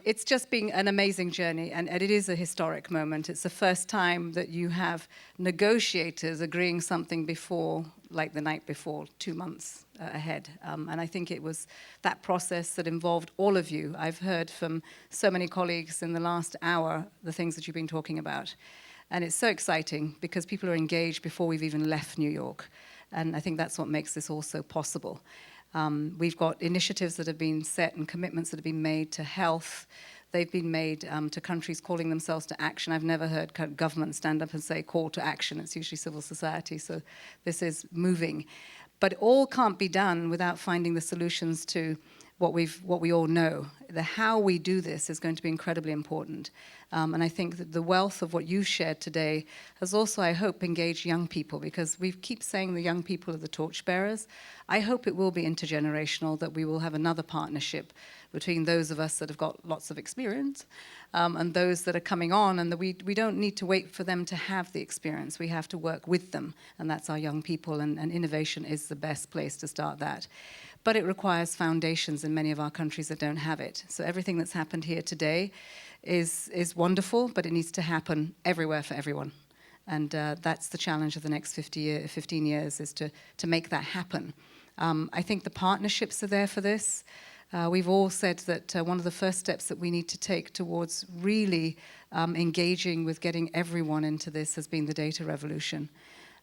It's just been an amazing journey, and it is a historic moment. It's the first time that you have negotiators agreeing something before, like the night before, 2 months ahead. And I think it was that process that involved all of you. I've heard from so many colleagues in the last hour the things that you've been talking about. And it's so exciting because people are engaged before we've even left New York. And I think that's what makes this also possible. We've got initiatives that have been set and commitments that have been made to health. They've been made to countries calling themselves to action. I've never heard government stand up and say call to action. It's usually civil society. So this is moving. But it all can't be done without finding the solutions to what we all know. The how we do this is going to be incredibly important. And I think that the wealth of what you shared today has also, I hope, engaged young people, because we keep saying the young people are the torchbearers. I hope it will be intergenerational, that we will have another partnership between those of us that have got lots of experience and those that are coming on, and that we don't need to wait for them to have the experience. We have to work with them, and that's our young people, and innovation is the best place to start that. But it requires foundations in many of our countries that don't have it. So everything that's happened here today is wonderful, but it needs to happen everywhere for everyone. And that's the challenge of the next 15 years, is to make that happen. I think the partnerships are there for this. We've all said that one of the first steps that we need to take towards really engaging with getting everyone into this has been the data revolution.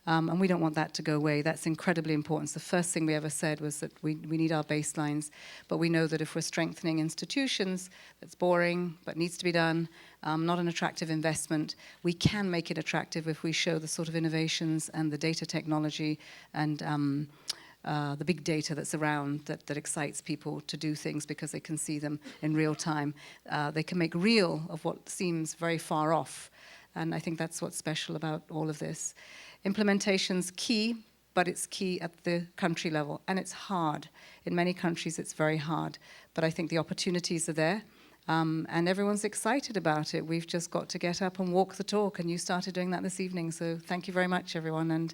And we don't want that to go away. That's incredibly important. The first thing we ever said was that we need our baselines, but we know that if we're strengthening institutions, that's boring, but needs to be done, not an attractive investment. We can make it attractive if we show the sort of innovations and the data technology and the big data that's around that excites people to do things because they can see them in real time. They can make real of what seems very far off. And I think that's what's special about all of this. Implementation's key, but it's key at the country level. And it's hard. In many countries, it's very hard. But I think the opportunities are there. And everyone's excited about it. We've just got to get up and walk the talk. And you started doing that this evening. So thank you very much, everyone. And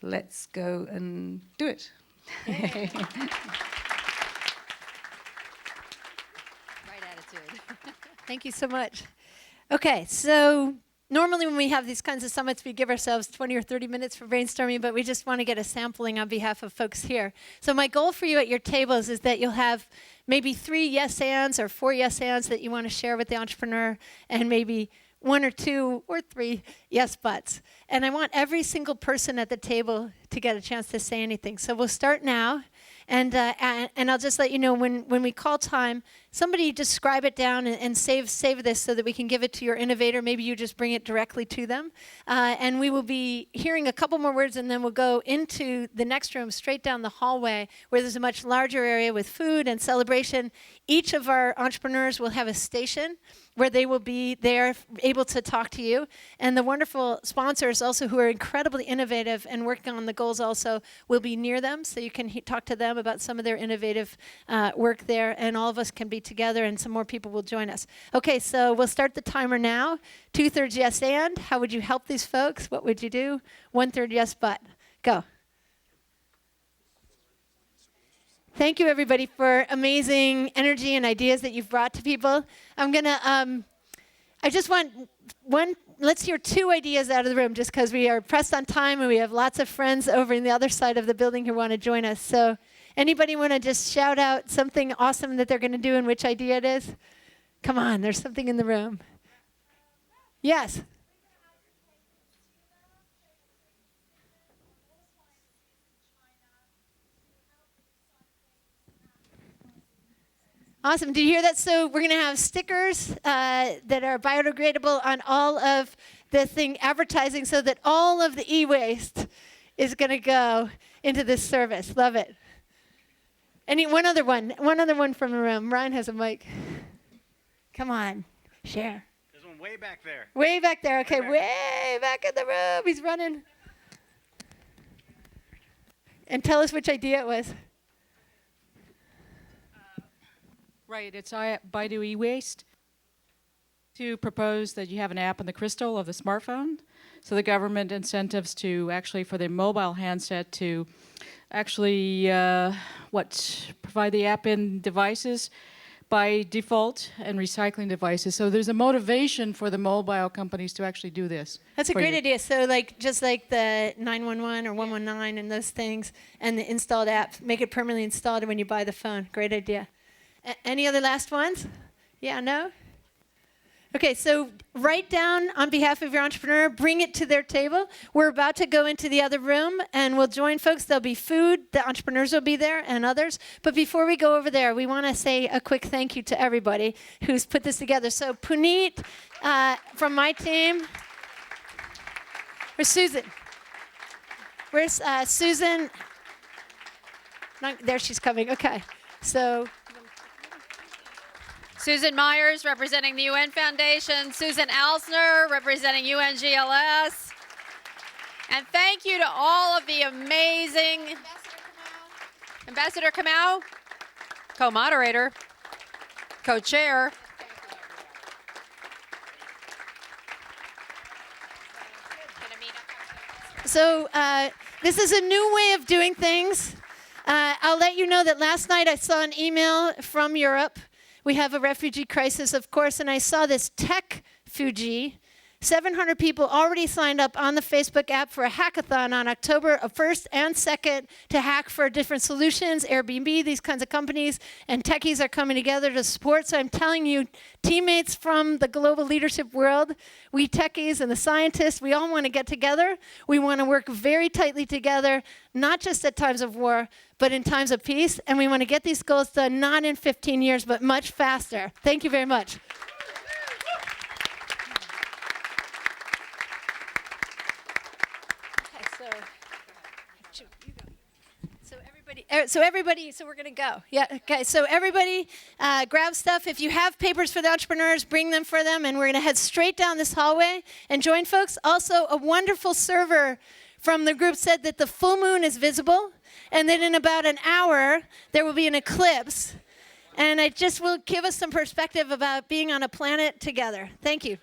let's go and do it. Right attitude. Thank you so much. Okay, so normally when we have these kinds of summits, we give ourselves 20 or 30 minutes for brainstorming, but we just want to get a sampling on behalf of folks here. So my goal for you at your tables is that you'll have maybe 3 yes ands or 4 yes ands that you want to share with the entrepreneur, and maybe 1 or 2 or 3 yes buts. And I want every single person at the table to get a chance to say anything. So we'll start now. And I'll just let you know when we call time, somebody just scribe it down and save this so that we can give it to your innovator. Maybe you just bring it directly to them. And we will be hearing a couple more words, and then we'll go into the next room, straight down the hallway, where there's a much larger area with food and celebration. Each of our entrepreneurs will have a station where they will be there able to talk to you. And the wonderful sponsors also, who are incredibly innovative and working on the goals also, will be near them, so you can talk to them about some of their innovative work there, and all of us can be together, and some more people will join us. Okay, so we'll start the timer now. 2/3 yes and. How would you help these folks? What would you do? 1/3 yes but. Go. Thank you, everybody, for amazing energy and ideas that you've brought to people. I'm going to, I just want let's hear 2 ideas out of the room, just because we are pressed on time and we have lots of friends over in the other side of the building who want to join us. So anybody want to just shout out something awesome that they're going to do and which idea it is? Come on, there's something in the room. Yes. Awesome. Did you hear that? So we're going to have stickers that are biodegradable on all of the thing advertising, so that all of the e-waste is going to go into this service. Love it. One other one from the room. Ryan has a mic. Come on, share. There's one way back there. Way back there. Okay, way back in the room. He's running. And tell us which idea it was. Right, it's Baidu e-waste to propose that you have an app on the crystal of the smartphone. So the government incentives to actually, for the mobile handset, to actually provide the app in devices by default and recycling devices. So there's a motivation for the mobile companies to actually do this. That's a great idea. So just like the 911 or 119 and those things, and the installed app, make it permanently installed when you buy the phone. Great idea. Any other last ones? Yeah, no? Okay, so write down on behalf of your entrepreneur, bring it to their table. We're about to go into the other room, and we'll join folks. There'll be food. The entrepreneurs will be there, and others. But before we go over there, we want to say a quick thank you to everybody who's put this together. So Puneet from my team. Where's Susan? Where's Susan? There she's coming. Okay. So Susan Myers, representing the UN Foundation. Susan Alsner, representing un-ngls. And thank you to all of the amazing... Ambassador Kamau, co-moderator, co-chair. So this is a new way of doing things. I'll let you know that last night I saw an email from Europe. We have a refugee crisis, of course, and I saw this tech Fuji. 700 people already signed up on the Facebook app for a hackathon on October 1st and 2nd to hack for different solutions, Airbnb, these kinds of companies, and techies are coming together to support. So I'm telling you, teammates from the global leadership world, we techies and the scientists, we all want to get together. We want to work very tightly together, not just at times of war, but in times of peace. And we want to get these goals done not in 15 years, but much faster. Thank you very much. So we're going to go. Yeah, okay, so everybody grab stuff. If you have papers for the entrepreneurs, bring them for them, and we're going to head straight down this hallway and join folks. Also, a wonderful server from the group said that the full moon is visible, and that in about an hour, there will be an eclipse. And it just will give us some perspective about being on a planet together. Thank you.